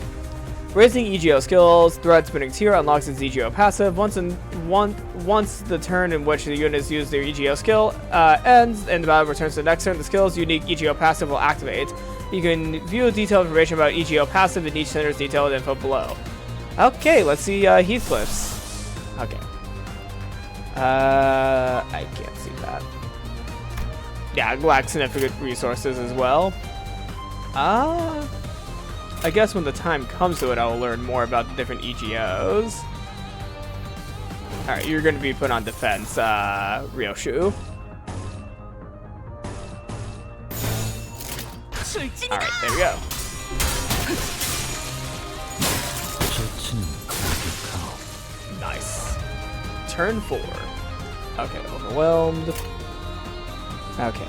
Raising EGO skills, threat spinning tier unlocks its EGO passive. Once the turn in which the units use their EGO skill ends and the battle returns to the next turn, the skill's unique EGO passive will activate. You can view detailed information about EGO passive in each center's detailed info below. Okay, let's see Heathcliff's. Okay. I can't see that. Yeah, lack significant resources as well. I guess when the time comes to it, I'll learn more about the different EGOs. Alright, you're going to be put on defense, Ryoshu. Alright, there we go. Nice. Turn 4. Okay, overwhelmed. Okay.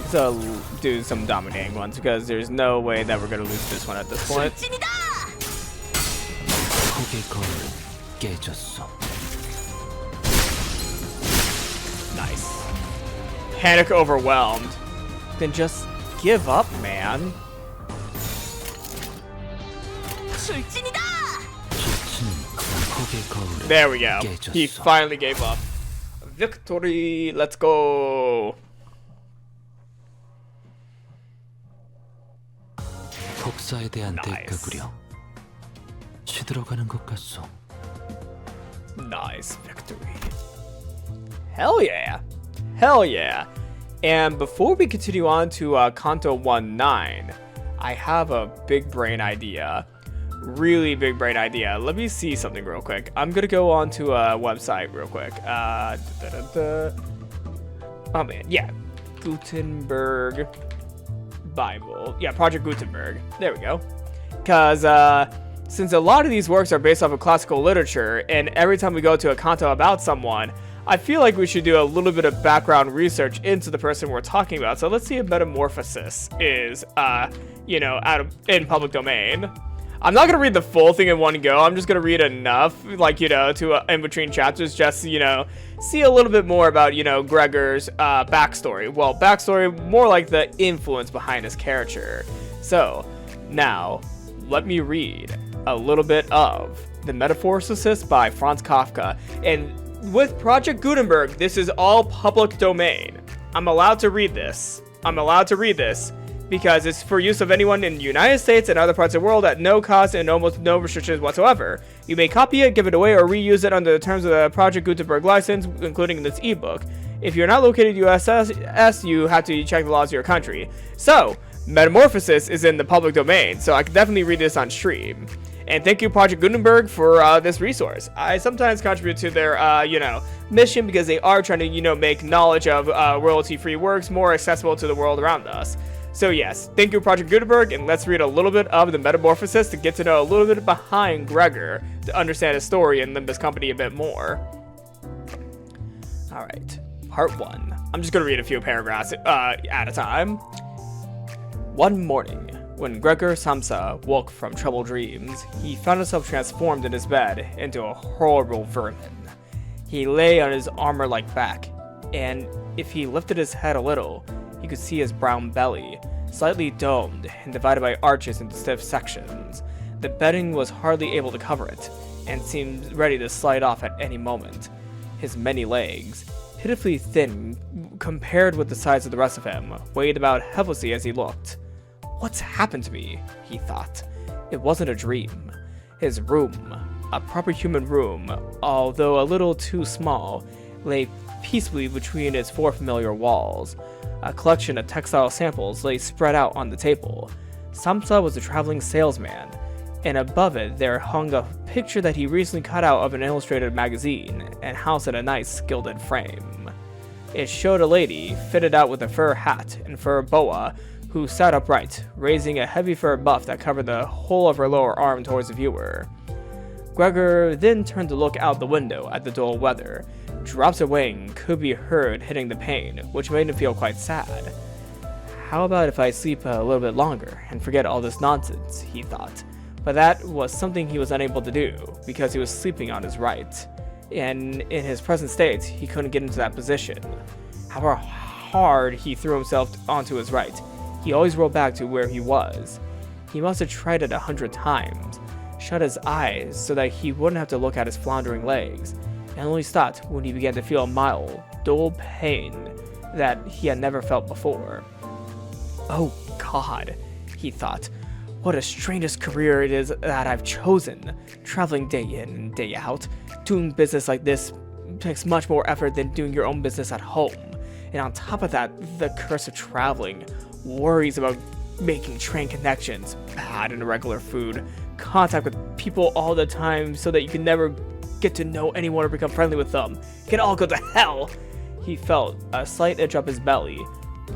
So do some dominating ones because there's no way that we're gonna lose this one at this point. Nice. Panic overwhelmed. Then just give up, man. There we go. He finally gave up. Victory! Let's go! 복사에 대한 대가구려. 시들어가는 것 같소. Nice victory. Hell yeah. Hell yeah. And before we continue on to Canto 1-9, I have a big brain idea. Really big brain idea. Let me see something real quick. I'm gonna go on to a website real quick. Oh man, yeah. Gutenberg Bible. Yeah, Project Gutenberg. There we go. Because since a lot of these works are based off of classical literature, and every time we go to a canto about someone, I feel like we should do a little bit of background research into the person we're talking about. So let's see if Metamorphosis is, in public domain. I'm not going to read the full thing in one go. I'm just going to read enough, to in between chapters, just, see a little bit more about, Gregor's backstory. Well, backstory, more like the influence behind his character. So, now, let me read a little bit of The Metamorphosis by Franz Kafka. And with Project Gutenberg, this is all public domain. I'm allowed to read this. Because it's for use of anyone in the United States and other parts of the world at no cost and almost no restrictions whatsoever. You may copy it, give it away, or reuse it under the terms of the Project Gutenberg license, including this ebook. If you're not located in USS, you have to check the laws of your country. So, Metamorphosis is in the public domain, so I can definitely read this on stream. And thank you, Project Gutenberg, for this resource. I sometimes contribute to their, mission because they are trying to, make knowledge of royalty-free works more accessible to the world around us. So yes, thank you, Project Gutenberg, and let's read a little bit of the Metamorphosis to get to know a little bit behind Gregor, to understand his story and Limbus Company a bit more. Alright, part 1. I'm just going to read a few paragraphs at a time. One morning, when Gregor Samsa woke from troubled dreams, he found himself transformed in his bed into a horrible vermin. He lay on his armor-like back, and if he lifted his head a little, you could see his brown belly, slightly domed and divided by arches into stiff sections. The bedding was hardly able to cover it, and seemed ready to slide off at any moment. His many legs, pitifully thin compared with the size of the rest of him, weighed about helplessly as he looked. What's happened to me? He thought. It wasn't a dream. His room, a proper human room, although a little too small, lay peacefully between its 4 familiar walls. A collection of textile samples lay spread out on the table. Samsa was a traveling salesman, and above it there hung a picture that he recently cut out of an illustrated magazine and housed in a nice gilded frame. It showed a lady, fitted out with a fur hat and fur boa, who sat upright, raising a heavy fur buff that covered the whole of her lower arm towards the viewer. Gregor then turned to look out the window at the dull weather. Drops of rain could be heard hitting the pane, which made him feel quite sad. How about if I sleep a little bit longer and forget all this nonsense, he thought. But that was something he was unable to do, because he was sleeping on his right. And in his present state, he couldn't get into that position. However hard he threw himself onto his right, he always rolled back to where he was. He must have tried it 100 times, shut his eyes so that he wouldn't have to look at his floundering legs, and only stopped when he began to feel a mild, dull pain that he had never felt before. Oh God, he thought, what a strenuous career it is that I've chosen. Traveling day in and day out, doing business like this takes much more effort than doing your own business at home. And on top of that, the curse of traveling, worries about making train connections, bad and irregular food, contact with people all the time so that you can never get to know anyone or become friendly with them. It can all go to hell. He felt a slight itch up his belly,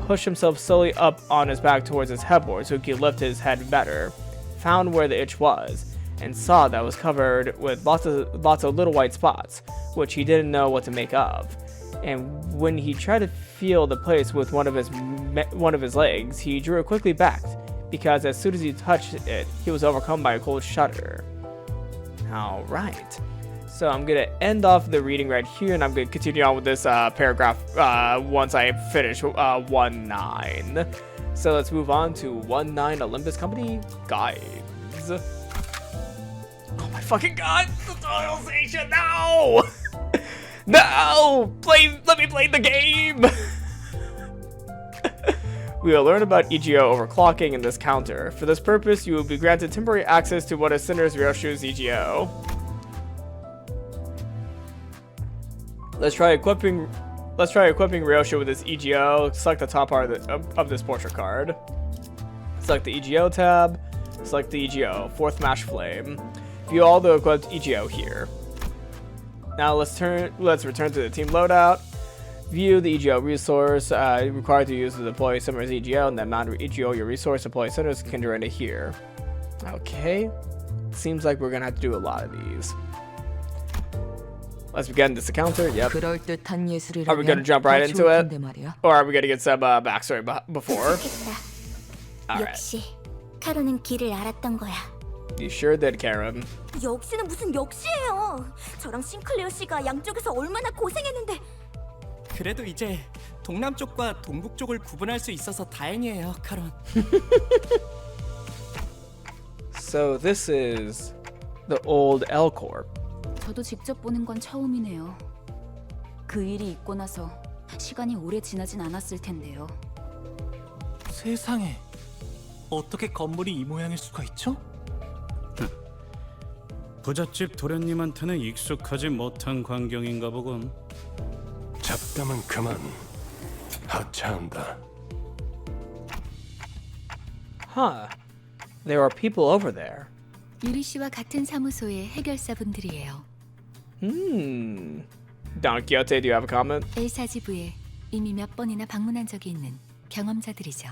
pushed himself slowly up on his back towards his headboard so he could lift his head better, found where the itch was, and saw that it was covered with lots of little white spots, which he didn't know what to make of. And when he tried to feel the place with one of his legs, he drew it quickly back, because as soon as he touched it, he was overcome by a cold shudder. Alright. So I'm going to end off the reading right here, and I'm going to continue on with this paragraph once I finish 1.9. So let's move on to 1.9 Limbus Company Guides. Oh my fucking god! Tutorialization! No! No! Let me play the game! We will learn about EGO overclocking in this counter. For this purpose, you will be granted temporary access to one of Sinner's Ryoshu's EGO. Let's try equipping Ryoshu with this EGO. Select the top part of this portrait card. Select the EGO tab. Select the EGO. Fourth Mash Flame. View all the equipped EGO here. Now let's return to the team loadout. View the EGO resource required to use to deploy Summer's EGO, and the amount of EGO your resource deploy centers can enter into here. Okay. Seems like we're gonna have to do a lot of these. Let's begin this encounter. Yep. Are we gonna jump right into it? Or are we gonna get some backstory before? Alright. 카로는 길을 알았던 거야. You sure did, Karen. 역시는 무슨 역시예요. 저랑 싱클레어 씨가 양쪽에서 얼마나 고생했는데. 그래도 이제 동남쪽과 동북쪽을 구분할 수 있어서 다행이에요, 카론. So this is the old L Corp. 저도 직접 보는 건 처음이네요. 그 일이 있고 나서 시간이 오래 지나진 않았을 텐데요. 세상에, 어떻게 건물이 이 모양일 수가 있죠? 부잣집 도련님한테는 익숙하지 못한 광경인가 보군. 잡담은 그만. 하차한다. Huh. There are people over there. 유리 씨와 같은 사무소의 해결사분들이에요. Don Quixote, do you have a comment? 엘사지부에 이미 몇 번이나 방문한 적이 있는 경험자들이죠.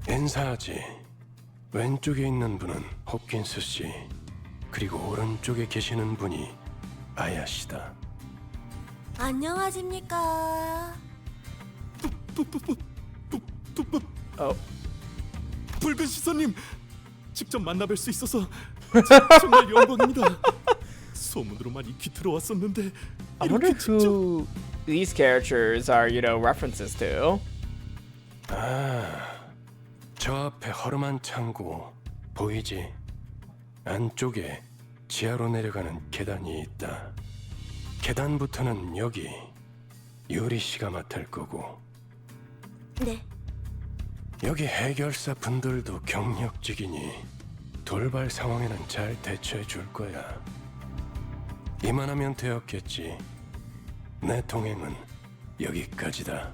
인사하지. 왼쪽에 있는 분은 홉킨스 씨, 그리고 오른쪽에 계시는 분이 아야 씨다. 안녕하십니까. 붉은 시선님, 직접 만나뵐 수 있어서 정말 영광입니다. 소문으로만 익히 들어왔었는데. I wonder who these characters are, references to. 저 앞에 허름한 창고 보이지? 안쪽에 지하로 내려가는 계단이 있다. 계단부터는 여기 유리 씨가 맡을 거고. 네. 여기 해결사 분들도 경력직이니 돌발 상황에는 잘 대처해 줄 거야. 이만하면 되었겠지. 내 동행은 여기까지다.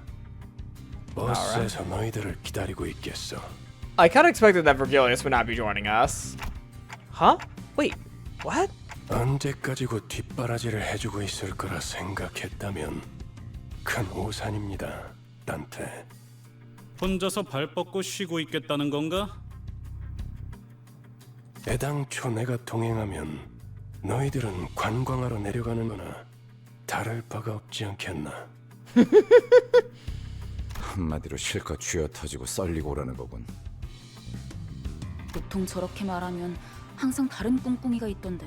버스에서 너희들을 기다리고 있겠어. I kind of expected that Vergilius would not be joining us. Huh? Wait, what? 언제까지고 뒷바라지를 해주고 있을 거라 생각했다면 큰 오산입니다, 단테. 혼자서 발 뻗고 쉬고 있겠다는 건가? 애당초 내가 동행하면 너희들은 관광하러 내려가는 거나 다를 바가 없지 않겠나? 한마디로 실컷 쥐어 터지고 썰리고 오라는 거군. 보통 저렇게 말하면 항상 다른 꿍꿍이가 있던데.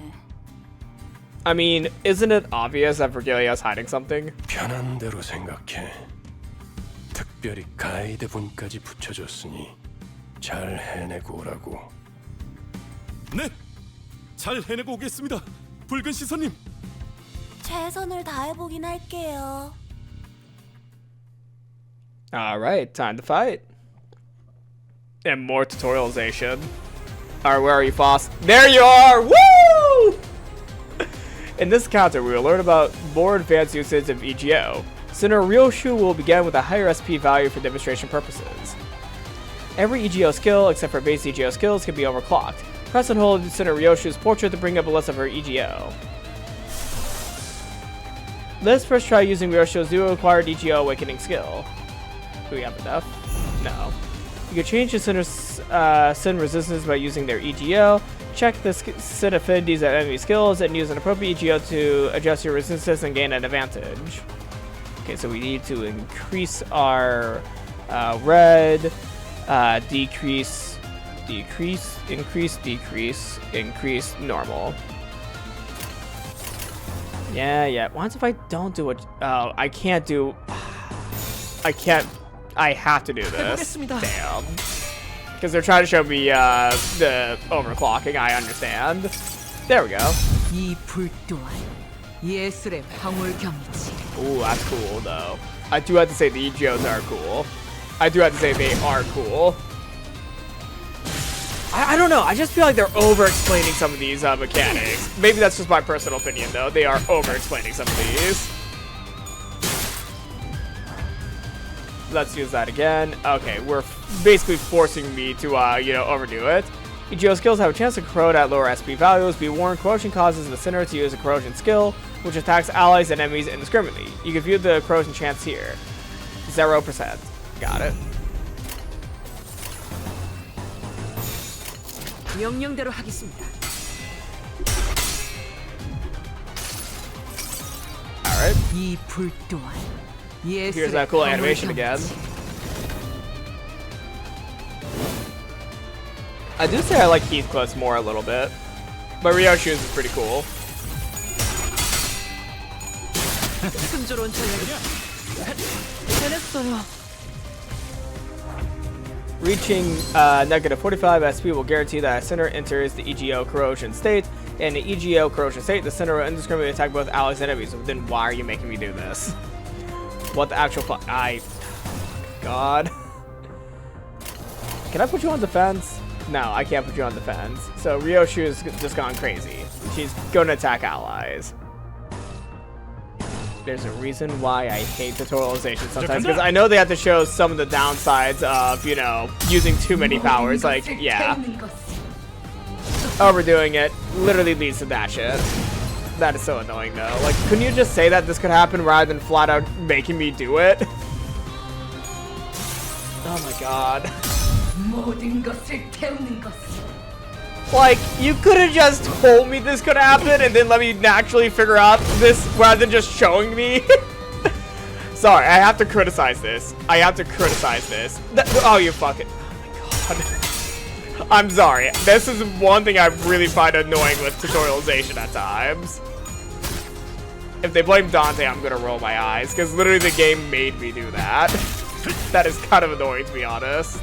I mean, isn't it obvious that Vergilius hiding something? 편한 대로 생각해. 특별히 가이드 분까지 붙여줬으니 잘 해내고 오라고. 네, 잘 해내고 오겠습니다, 붉은 시선님. 최선을 다해보긴 할게요. Alright, time to fight. And more tutorialization. Alright, where are you, Foss? There you are! Woo! In this encounter, we will learn about more advanced usage of EGO. Sinnoh Ryoshu will begin with a higher SP value for demonstration purposes. Every EGO skill, except for base EGO skills, can be overclocked. Press and hold Sinnoh Ryoshu's portrait to bring up a list of her EGO. Let's first try using Ryoshu's new acquired EGO awakening skill. Do we have enough? No. You can change the sin resistance by using their EGO. Check the sin affinities of enemy skills and use an appropriate EGO to adjust your resistance and gain an advantage. Okay, so we need to increase our red, decrease, increase, normal. Yeah. What if I don't do it? Oh, I can't do... I have to do this. Damn. Because they're trying to show me the overclocking, I understand. There we go. Ooh, that's cool, though. I do have to say the EGOs are cool. I do have to say they are cool. I don't know. I just feel like they're over-explaining some of these mechanics. Maybe that's just my personal opinion, though. They are over-explaining some of these. Let's use that again. Okay, we're basically forcing me to, overdo it. EGO skills have a chance to corrode at lower SP values. Be warned, corrosion causes the Sinnoh to use a corrosion skill, which attacks allies and enemies indiscriminately. You can view the corrosion chance here. 0%. Got it. 명령대로 하겠습니다. Alright. 이 불 또한 Here's that cool animation again. I do say I like Heathcliff's more a little bit, but Ryoshu's is pretty cool. 순조로운 전략이야. 해냈어요. Reaching negative 45 SP will guarantee that a Sinnoh enters the EGO corrosion state. In the EGO corrosion state, the Sinnoh will indiscriminately attack both allies and enemies. Then why are you making me do this? What the actual fuck? God. Can I put you on defense? No, I can't put you on defense. So Ryoshu's just gone crazy. She's gonna attack allies. There's a reason why I hate tutorialization sometimes, because I know they have to show some of the downsides of, using too many powers. Like, yeah. Overdoing it literally leads to that shit. That is so annoying, though. Like, couldn't you just say that this could happen rather than flat out making me do it? Oh my god. Like, you could have just told me this could happen and then let me naturally figure out this rather than just showing me. Sorry, I have to criticize this. Oh, you fucking... Oh my god. I'm sorry. This is one thing I really find annoying with tutorialization at times. If they blame Dante, I'm gonna roll my eyes, because literally the game made me do that. That is kind of annoying, to be honest.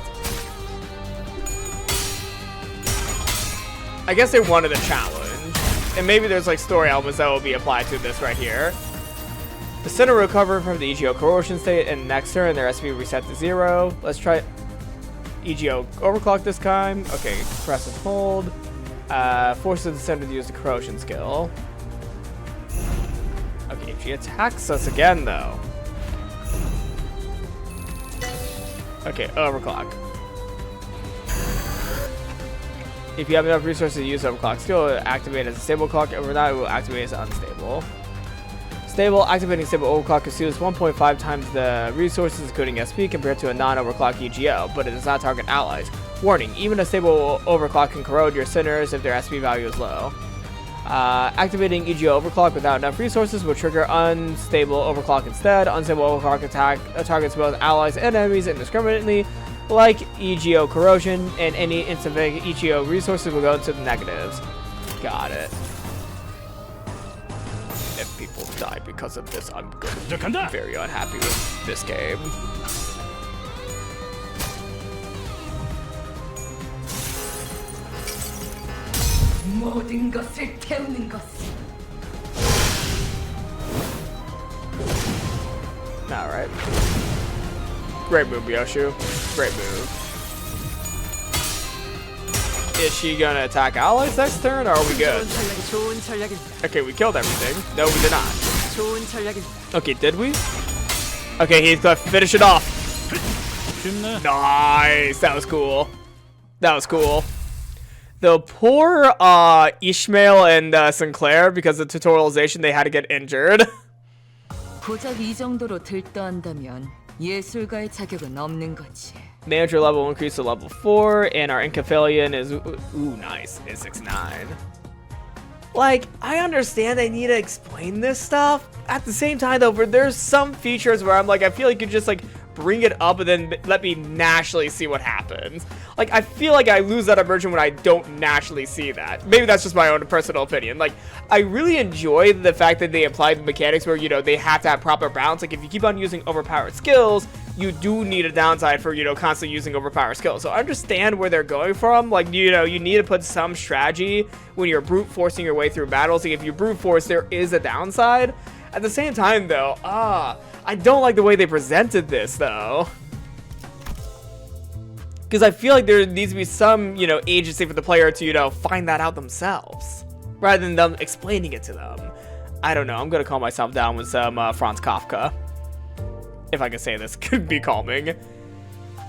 I guess they wanted a challenge, and maybe there's like story elements that will be applied to this right here. The Sinnoh recover from the EGO corrosion state, and next turn their SP reset to 0. Let's try EGO overclock this time. Okay, press and hold. Forces the Sinnoh to use the corrosion skill. Okay, she attacks us again though. Okay, overclock. If you have enough resources to use overclock skill, it will activate as a stable clock. Overnight, it will activate as unstable. Stable, activating stable overclock consumes 1.5 times the resources, including SP, compared to a non-overclock EGO, but it does not target allies. Warning, even a stable overclock can corrode your Sinnohs if their SP value is low. Activating EGO overclock without enough resources will trigger unstable overclock instead. Unstable overclock attack targets both allies and enemies indiscriminately. Like EGO corrosion, and any insufficient EGO resources will go into the negatives. Got it. If people die because of this, I'm going to be very unhappy with this game. Alright. Great move, Ryoshu. Great move. Is she gonna attack allies next turn, or are we good? Okay, we killed everything. No, we did not. Okay, did we? Okay, Heathcliff, finish it off. 쉽네. Nice. That was cool. That was cool. The poor Ishmael and Sinclair, because of tutorialization, they had to get injured. 고작 이 정도로 들떠한다면 예술가의 자격은 없는 거지. Manager level increased to level 4, and our Encephalion is, ooh, nice, is 6'9". Like, I understand I need to explain this stuff. At the same time, though, there's some features where I'm like, I feel like you just, like, bring it up and then let me naturally see what happens. Like, I feel like I lose that immersion when I don't naturally see that. Maybe that's just my own personal opinion. Like, I really enjoy the fact that they applied the mechanics where, you know, they have to have proper balance. Like, if you keep on using overpowered skills, you do need a downside for, you know, constantly using overpowered skills. So I understand where they're going from. Like, you know, you need to put some strategy when you're brute forcing your way through battles. Like, if you brute force, there is a downside. At the same time, though, I don't like the way they presented this, though. Because I feel like there needs to be some, you know, agency for the player to, you know, find that out themselves, rather than them explaining it to them. I don't know. I'm going to calm myself down with some Franz Kafka. If I can say this could be calming.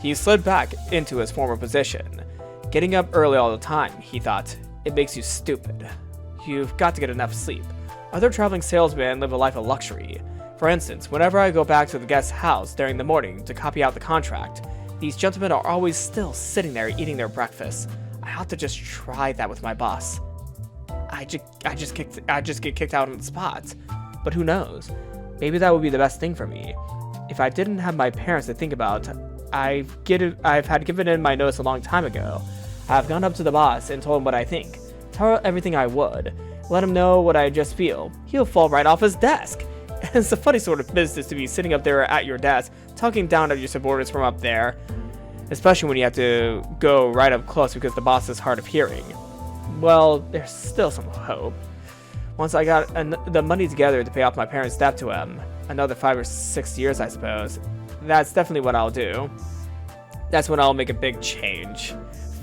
He slid back into his former position. Getting up early all the time, he thought, it makes you stupid. You've got to get enough sleep. Other traveling salesmen live a life of luxury. For instance, whenever I go back to the guest house during the morning to copy out the contract, these gentlemen are always still sitting there eating their breakfast. I ought to just try that with my boss. I just get kicked out on the spot. But who knows? Maybe that would be the best thing for me. If I didn't have my parents to think about, I've had given in my notice a long time ago. I've gone up to the boss and told him what I think. Tell her everything I would. Let him know what I just feel. He'll fall right off his desk. It's a funny sort of business to be sitting up there at your desk, talking down at your subordinates from up there. Especially when you have to go right up close because the boss is hard of hearing. Well, there's still some hope. Once I got the money together to pay off my parents' debt to him, another 5 or 6 years, I suppose, that's definitely what I'll do. That's when I'll make a big change.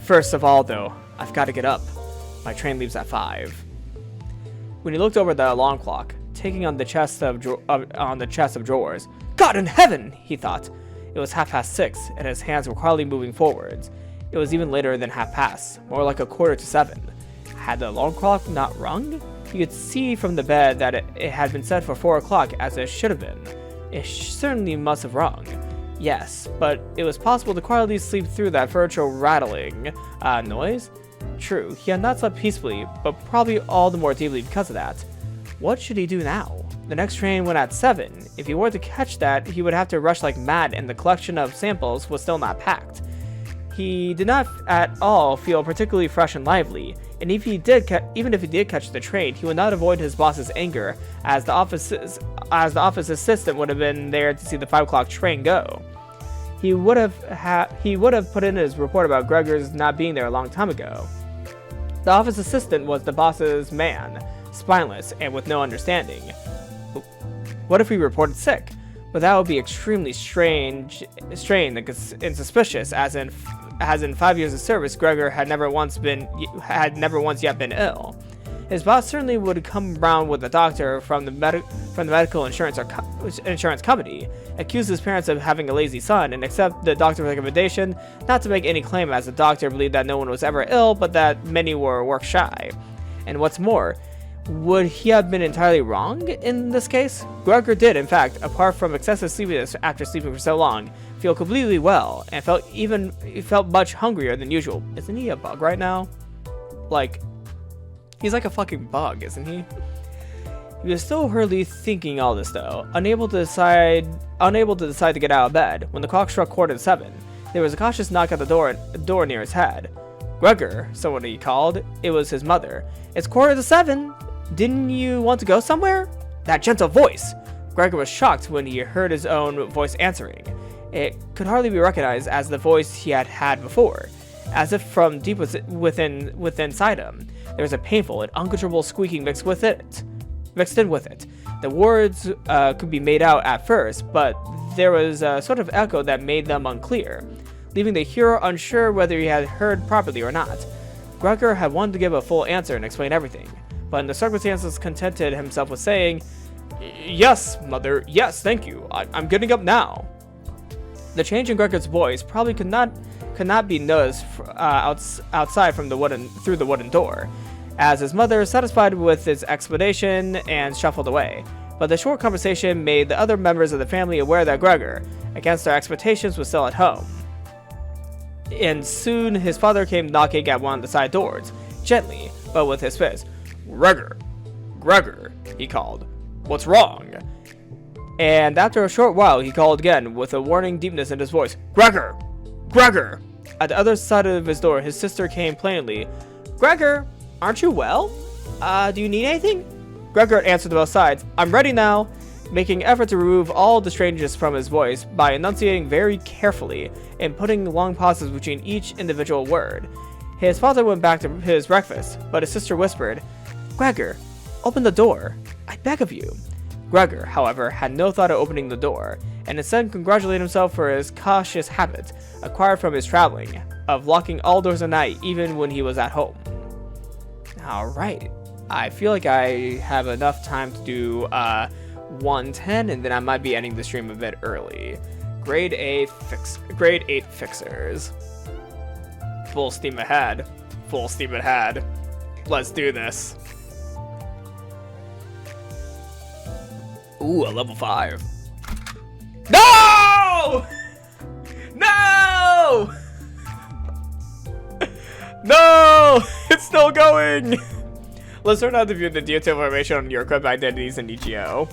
First of all, though, I've got to get up. My train leaves at 5. When he looked over the alarm clock, taking on the chest of drawers, God in heaven, he thought. It was 6:30, and his hands were quietly moving forwards. It was even later than 7:30, more like 6:45. Had the alarm clock not rung? He could see from the bed that it had been set for 4 o'clock, as it should have been. It certainly must have rung. Yes, but it was possible to quietly sleep through that furniture rattling noise. True, he had not slept peacefully, but probably all the more deeply because of that. What should he do now? The next train went at 7. If he were to catch that, he would have to rush like mad, and the collection of samples was still not packed. He did not at all feel particularly fresh and lively, and even if he did catch the train, he would not avoid his boss's anger, as the office assistant would have been there to see the 5 o'clock train go. He would have put in his report about Gregor's not being there a long time ago. The office assistant was the boss's man, spineless and with no understanding. What if he reported sick? But that would be extremely strange and suspicious, as in 5 years of service, Gregor had never once yet been ill. His boss certainly would come round with a doctor from the medical insurance company, accuse his parents of having a lazy son, and accept the doctor's recommendation not to make any claim, as the doctor believed that no one was ever ill, but that many were work shy. And what's more, would he have been entirely wrong in this case? Gregor did, in fact, apart from excessive sleepiness after sleeping for so long, feel completely well, and felt much hungrier than usual. Isn't he a bug right now? Like, he's like a fucking bug, isn't he? He was still hurriedly thinking all this, though, unable to decide to get out of bed. When the clock struck 7:15, there was a cautious knock at the door near his head. Gregor, someone he called. It was his mother. It's 7:15. Didn't you want to go somewhere? That gentle voice! Gregor was shocked when he heard his own voice answering. It could hardly be recognized as the voice he had had before. As if from deep within inside him, there was a painful and uncontrollable squeaking mixed in with it. The words could be made out at first, but there was a sort of echo that made them unclear, leaving the hearer unsure whether he had heard properly or not. Gregor had wanted to give a full answer and explain everything, but in the circumstances contented himself with saying, Yes, Mother. Yes, thank you. I'm getting up now. The change in Gregor's voice probably could not be noticed outside from through the wooden door, as his mother, satisfied with his explanation, and shuffled away. But the short conversation made the other members of the family aware that Gregor, against their expectations, was still at home. And soon his father came knocking at one of the side doors, gently, but with his fist. Gregor! Gregor! He called. What's wrong? And after a short while, he called again, with a warning deepness in his voice. Gregor! Gregor! At the other side of his door, his sister came plainly. Gregor, aren't you well? Do you need anything? Gregor answered to both sides. I'm ready now, making effort to remove all the strangeness from his voice by enunciating very carefully and putting long pauses between each individual word. His father went back to his breakfast, but his sister whispered, Gregor, open the door. I beg of you. Gregor, however, had no thought of opening the door, and instead congratulated himself for his cautious habit, acquired from his traveling, of locking all doors at night, even when he was at home. Alright, I feel like I have enough time to do 110, and then I might be ending the stream a bit early. Grade 8 fixers. Full steam ahead. Full steam ahead. Let's do this. Ooh, a level 5. No! No! No! It's still going! Let's learn how to view the detailed information on your equipment identities in EGO.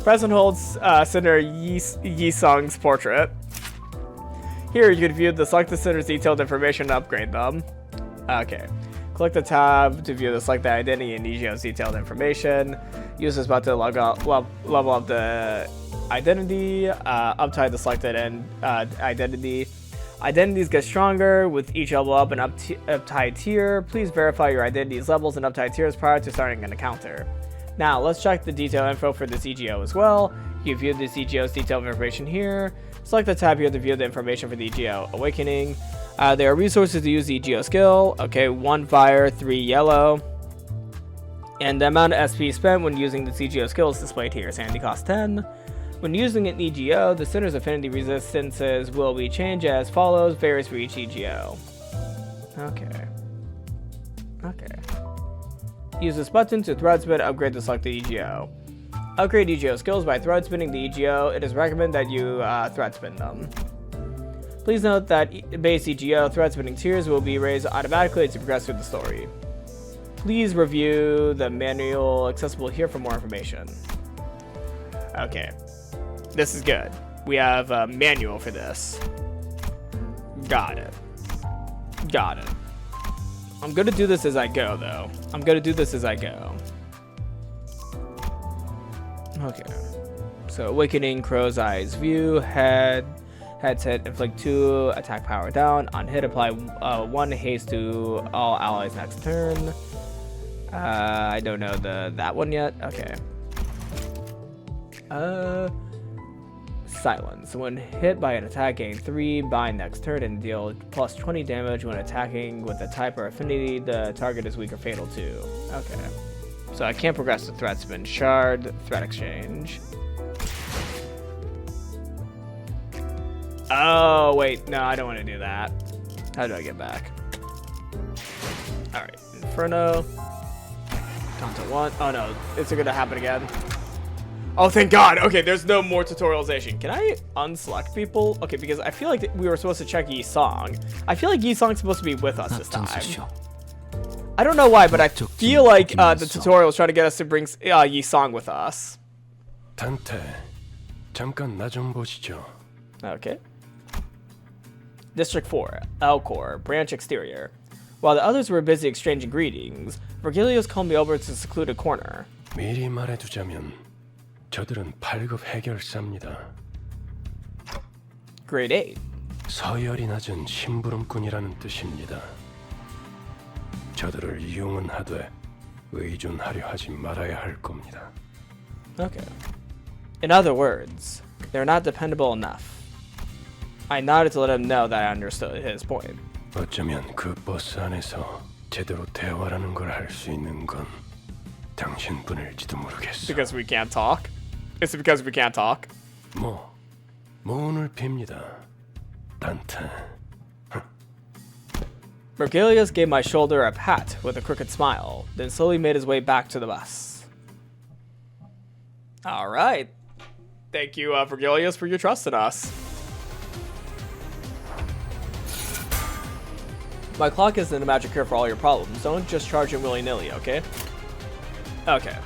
Present holds Senator Yi Sung's portrait. Here you can view the selected center's detailed information and upgrade them. Okay. Click the tab to view the selected identity and EGO's detailed information. Use this button to level up the identity, uptie the selected identity. Identities get stronger with each level up and uptie tier. Please verify your identity's levels and uptie tiers prior to starting an encounter. Now, let's check the detailed info for this EGO as well. You view this EGO's detailed information here. Select the tab here to view the information for the EGO Awakening. There are resources to use the EGO skill. Okay, 1 fire, 3 yellow. And the amount of SP spent when using this EGO skill is displayed here. Sanity cost 10. When using an EGO, the center's affinity resistances will be changed as follows, varies for each EGO. Okay. Use this button to thread spin upgrade the selected EGO. Upgrade EGO skills by thread spinning the EGO. It is recommended that you thread spin them. Please note that base EGO thread spinning tiers will be raised automatically as you progress through the story. Please review the manual accessible here for more information. Okay. This is good. We have a manual for this. Got it. I'm gonna do this as I go, though. Okay. So, Awakening, Crow's Eyes View, Head's hit, inflict 2, attack power down. On hit, apply 1 haste to all allies next turn. I don't know that one yet. Okay. Silence. When hit by an attack, gain 3 bind next turn and deal plus 20 damage when attacking with a type or affinity the target is weak or fatal to. Okay. So I can't progress the threat spin. Shard, threat exchange. Oh, wait. No, I don't want to do that. How do I get back? Alright. Inferno. Canto 1. Oh no, is it going to happen again? Oh, thank God. Okay, there's no more tutorialization. Can I unselect people? Okay, because I feel like we were supposed to check Yi Song. I feel like Yi Song's supposed to be with us this time. I don't know why, but I feel like the tutorial is trying to get us to bring Yi Song with us. 단테, 잠깐 나 좀 보시죠. Okay. District 4, Elcor, branch exterior. While the others were busy exchanging greetings, Virgilius called me over to a secluded corner. 미리 말해두자면 저들은 8급 해결사입니다. Grade 8. 서열이 낮은 심부름꾼이라는 뜻입니다. 저들을 이용은 하되 의존하려 하지 말아야 할 겁니다. Okay. In other words, they're not dependable enough. I nodded to let him know that I understood his point. 어쩌면 그 버스 안에서 제대로 대화라는 걸 할 수 있는 건 당신뿐일지도 모르겠어. Because we can't talk? Is it because we can't talk? 모운을 빕니다. 단타. Vergilius gave my shoulder a pat with a crooked smile, then slowly made his way back to the bus. Alright. Thank you, Vergilius, for your trust in us. My clock isn't a magic cure for all your problems. Don't just charge him willy-nilly, okay? Okay.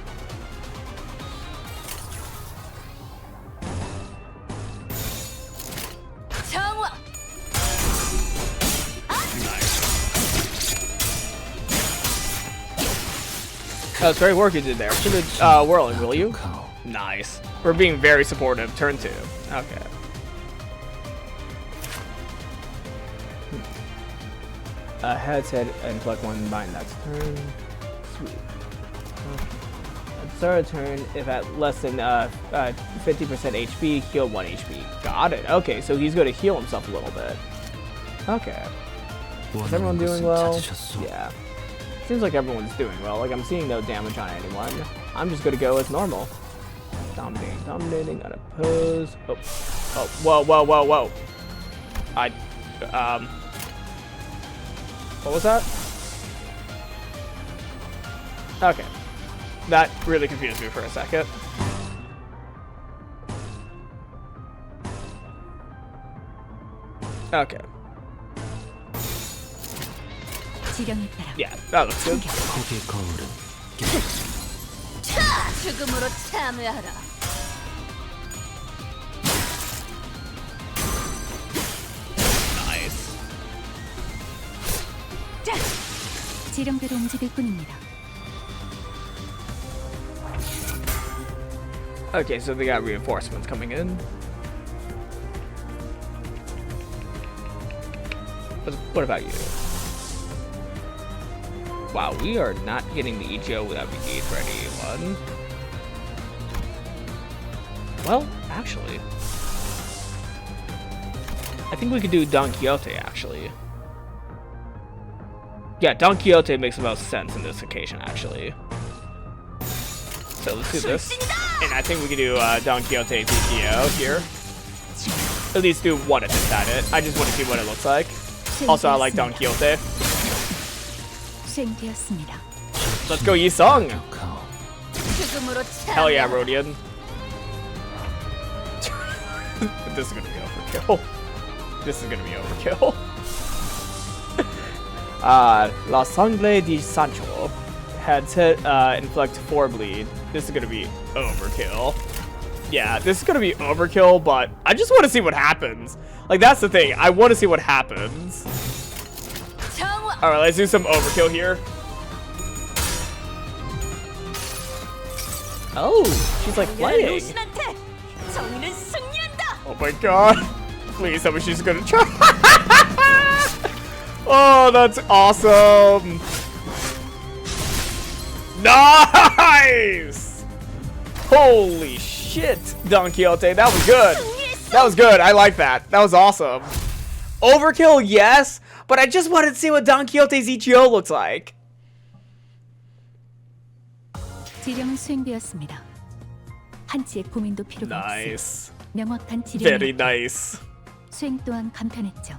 That was great work you did there. To the whirling, will you? Nice. We're being very supportive. Turn 2. Okay. Head's head and pluck one bind. That's turn. Sweet. Start a turn if at less than 50% HP, heal 1 HP. Got it. Okay, so he's going to heal himself a little bit. Okay. Is everyone doing well? Yeah. Seems like everyone's doing well. Like, I'm seeing no damage on anyone. I'm just gonna go as normal. Dominating, unopposed. Oh, whoa. What was that? Okay. That really confused me for a second. Okay. Yeah, that looks good. 죽음으로 참여하라. Nice. 지령대로 움직일 뿐입니다. Okay, so they got reinforcements coming in. What about you? Wow, we are not getting the EGO that we need for anyone. Well, actually, I think we could do Don Quixote, actually. Yeah, Don Quixote makes the most sense in this occasion, actually. So let's do this. And I think we can do Don Quixote PTO here. At least do one attempt at it. I just want to see what it looks like. Also, I like Don Quixote. Let's go, Yi Sung! Hell yeah, Rodian. This is gonna be overkill. This is gonna be overkill. La Sangle di Sancho. Heads hit, inflict 4 bleed. This is gonna be overkill. Yeah, this is gonna be overkill, but I just want to see what happens. Like, that's the thing. I want to see what happens. Alright, let's do some overkill here. Oh, she's like playing. Oh my god. Please tell me she's gonna try. Oh, that's awesome. Nice. Holy shit, Don Quixote. That was good. That was good. I like that. That was awesome. Overkill, yes. But I just wanted to see what Don Quixote's EGO looks like. 지령은 수행되었습니다. 한치의 고민도 필요가 Nice. 없어. 명확한 지령. Very nice. 수행 또한 간편했죠.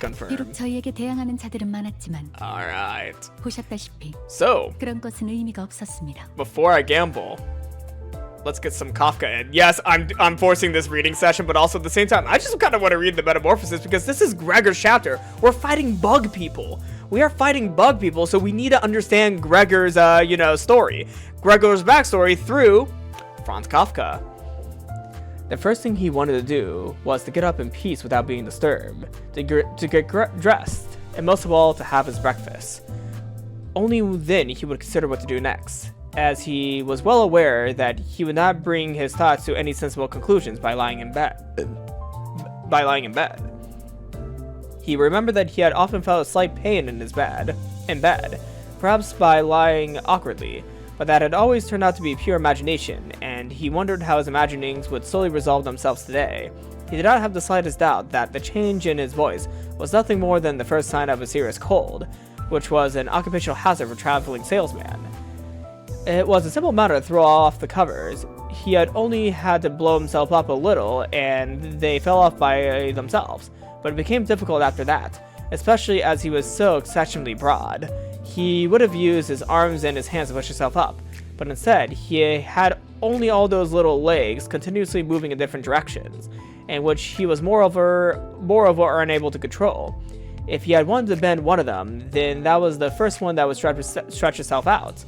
Confirmed. 비록 저희에게 대항하는 자들은 많았지만 Alright. 보셨다시피 So, 그런 것은 의미가 없었습니다. before I gamble, let's get some Kafka in. Yes, I'm forcing this reading session, but also at the same time, I just kind of want to read the Metamorphosis because this is Gregor's chapter. We're fighting bug people. We are fighting bug people, so we need to understand Gregor's, story. Gregor's backstory through Franz Kafka. The first thing he wanted to do was to get up in peace without being disturbed, to get dressed, and most of all, to have his breakfast. Only then he would consider what to do next, as he was well aware that he would not bring his thoughts to any sensible conclusions by lying in bed. He remembered that he had often felt a slight pain in bed, perhaps by lying awkwardly, but that had always turned out to be pure imagination, and he wondered how his imaginings would slowly resolve themselves today. He did not have the slightest doubt that the change in his voice was nothing more than the first sign of a serious cold, which was an occupational hazard for a traveling salesman. It was a simple matter to throw off the covers. He had only had to blow himself up a little, and they fell off by themselves. But it became difficult after that, especially as he was so exceptionally broad. He would have used his arms and his hands to push himself up, but instead, he had only all those little legs continuously moving in different directions, and which he was moreover unable to control. If he had wanted to bend one of them, then that was the first one that would stretch itself out.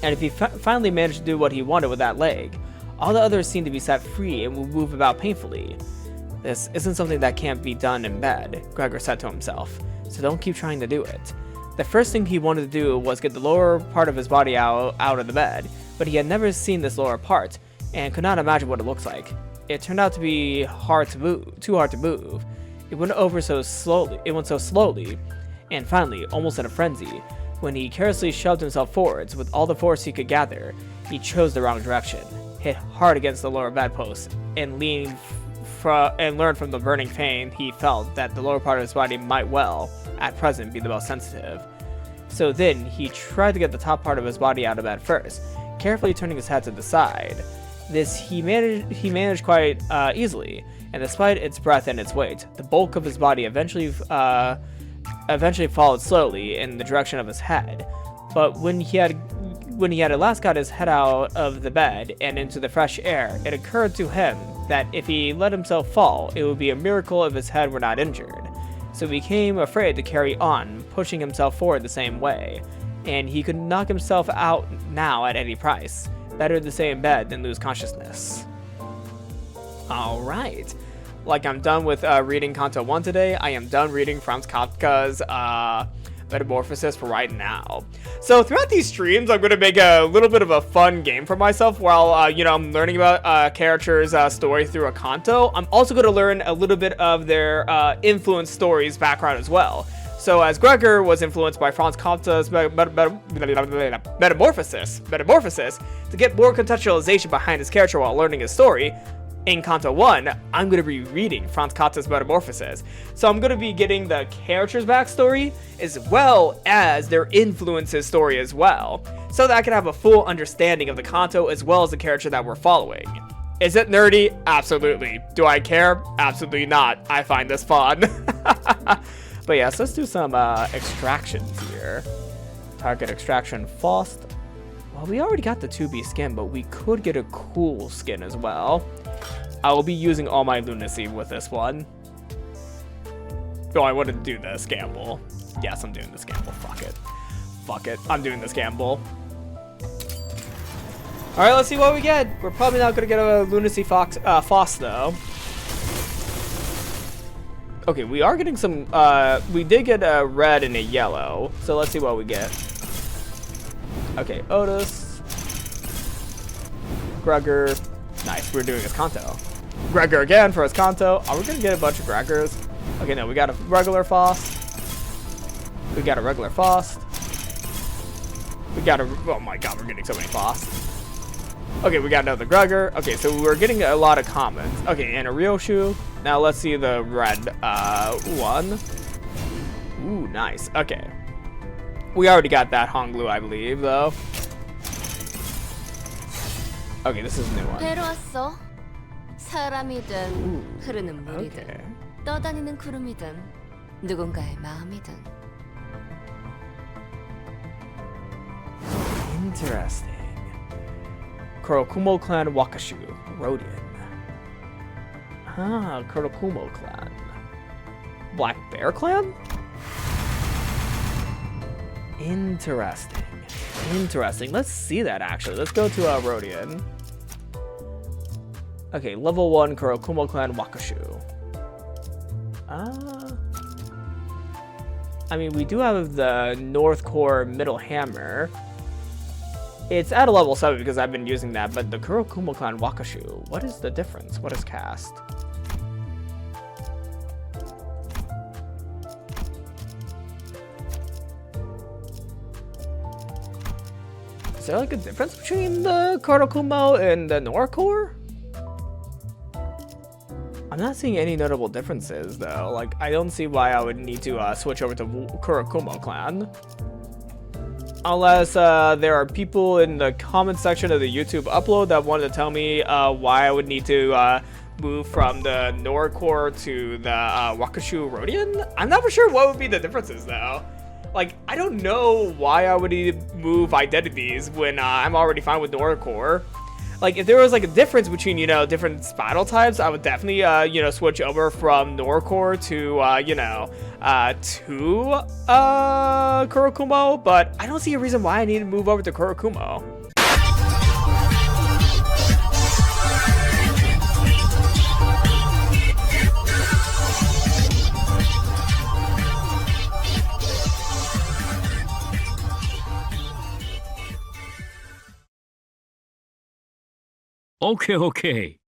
And if he finally managed to do what he wanted with that leg, all the others seemed to be set free and would move about painfully. This isn't something that can't be done in bed, Gregor said to himself, so don't keep trying to do it. The first thing he wanted to do was get the lower part of his body out of the bed, but he had never seen this lower part, and could not imagine what it looks like. It turned out to be too hard to move. It went so slowly, and finally, almost in a frenzy, when he carelessly shoved himself forwards with all the force he could gather, he chose the wrong direction, hit hard against the lower bedpost, and leaned and learned from the burning pain he felt that the lower part of his body might well, at present, be the most sensitive. So then, he tried to get the top part of his body out of bed first, carefully turning his head to the side. This he managed quite easily, and despite its breadth and its weight, the bulk of his body eventually followed slowly in the direction of his head. But when he had at last got his head out of the bed and into the fresh air, it occurred to him that if he let himself fall, it would be a miracle if his head were not injured. So he became afraid to carry on, pushing himself forward the same way, and he could knock himself out now at any price. Better to stay in bed than lose consciousness. Alright. Like, I'm done with reading Canto 1 today. I am done reading Franz Kafka's Metamorphosis for right now. So throughout these streams, I'm going to make a little bit of a fun game for myself while, I'm learning about characters' story through a Canto. I'm also going to learn a little bit of their influence stories background as well. So as Gregor was influenced by Franz Kafka's Metamorphosis, to get more contextualization behind his character while learning his story, in Canto 1, I'm going to be reading Franz Kafka's Metamorphosis. So I'm going to be getting the character's backstory, as well as their influences story as well, so that I can have a full understanding of the Canto as well as the character that we're following. Is it nerdy? Absolutely. Do I care? Absolutely not. I find this fun. But yes, let's do some extractions here. Target extraction Faust. Well, we already got the 2B skin, but we could get a cool skin as well. I will be using all my lunacy with this one. Oh, I want to do this gamble. Yes, I'm doing this gamble. Fuck it. Fuck it. I'm doing this gamble. Alright, let's see what we get. We're probably not going to get a lunacy Faust, though. Okay, we are getting some, we did get a red and a yellow, so let's see what we get. Okay, Otis. Gregor. Nice, we're doing his Canto. Gregor again for his Canto. Are we gonna get a bunch of Gregors? Okay, no, we got a regular Faust. We got a regular Faust. We got a, oh my god, we're getting so many Fausts. Okay, we got another Gregor. Okay, so we're getting a lot of commons. Okay, and a Ryoshu. Now let's see the red one. Ooh, nice. Okay. We already got that Honglu, I believe, though. Okay, this is a new one. 배로왔어. 사람이든 흐르는 물이든 떠다니는 구름이든 누군가의 마음이든. Interesting. Kurokumo clan Wakashu, Rodian. Ah, Kurokumo clan. Black Bear clan? Interesting. Interesting. Let's see that actually. Let's go to Rodian. Okay, level 1 Kurokumo clan Wakashu. I mean, we do have the North Core Middle Hammer. It's at a level 7 because I've been using that, but the Kurokumo clan Wakashu, what is the difference? What is cast? Is there like a difference between the Kurokumo and the North Core? I'm not seeing any notable differences though. Like, I don't see why I would need to switch over to Kurokumo clan. Unless there are people in the comment section of the YouTube upload that wanted to tell me why I would need to move from the Norcore to the Wakashu Rodian. I'm not for sure what would be the differences though. Like, I don't know why I would need to move identities when I'm already fine with Norcore. Like, if there was like a difference between, you know, different spinal types, I would definitely, you know, switch over from Norcore to, you know, to Kurokumo, but I don't see a reason why I need to move over to Kurokumo. 오케이.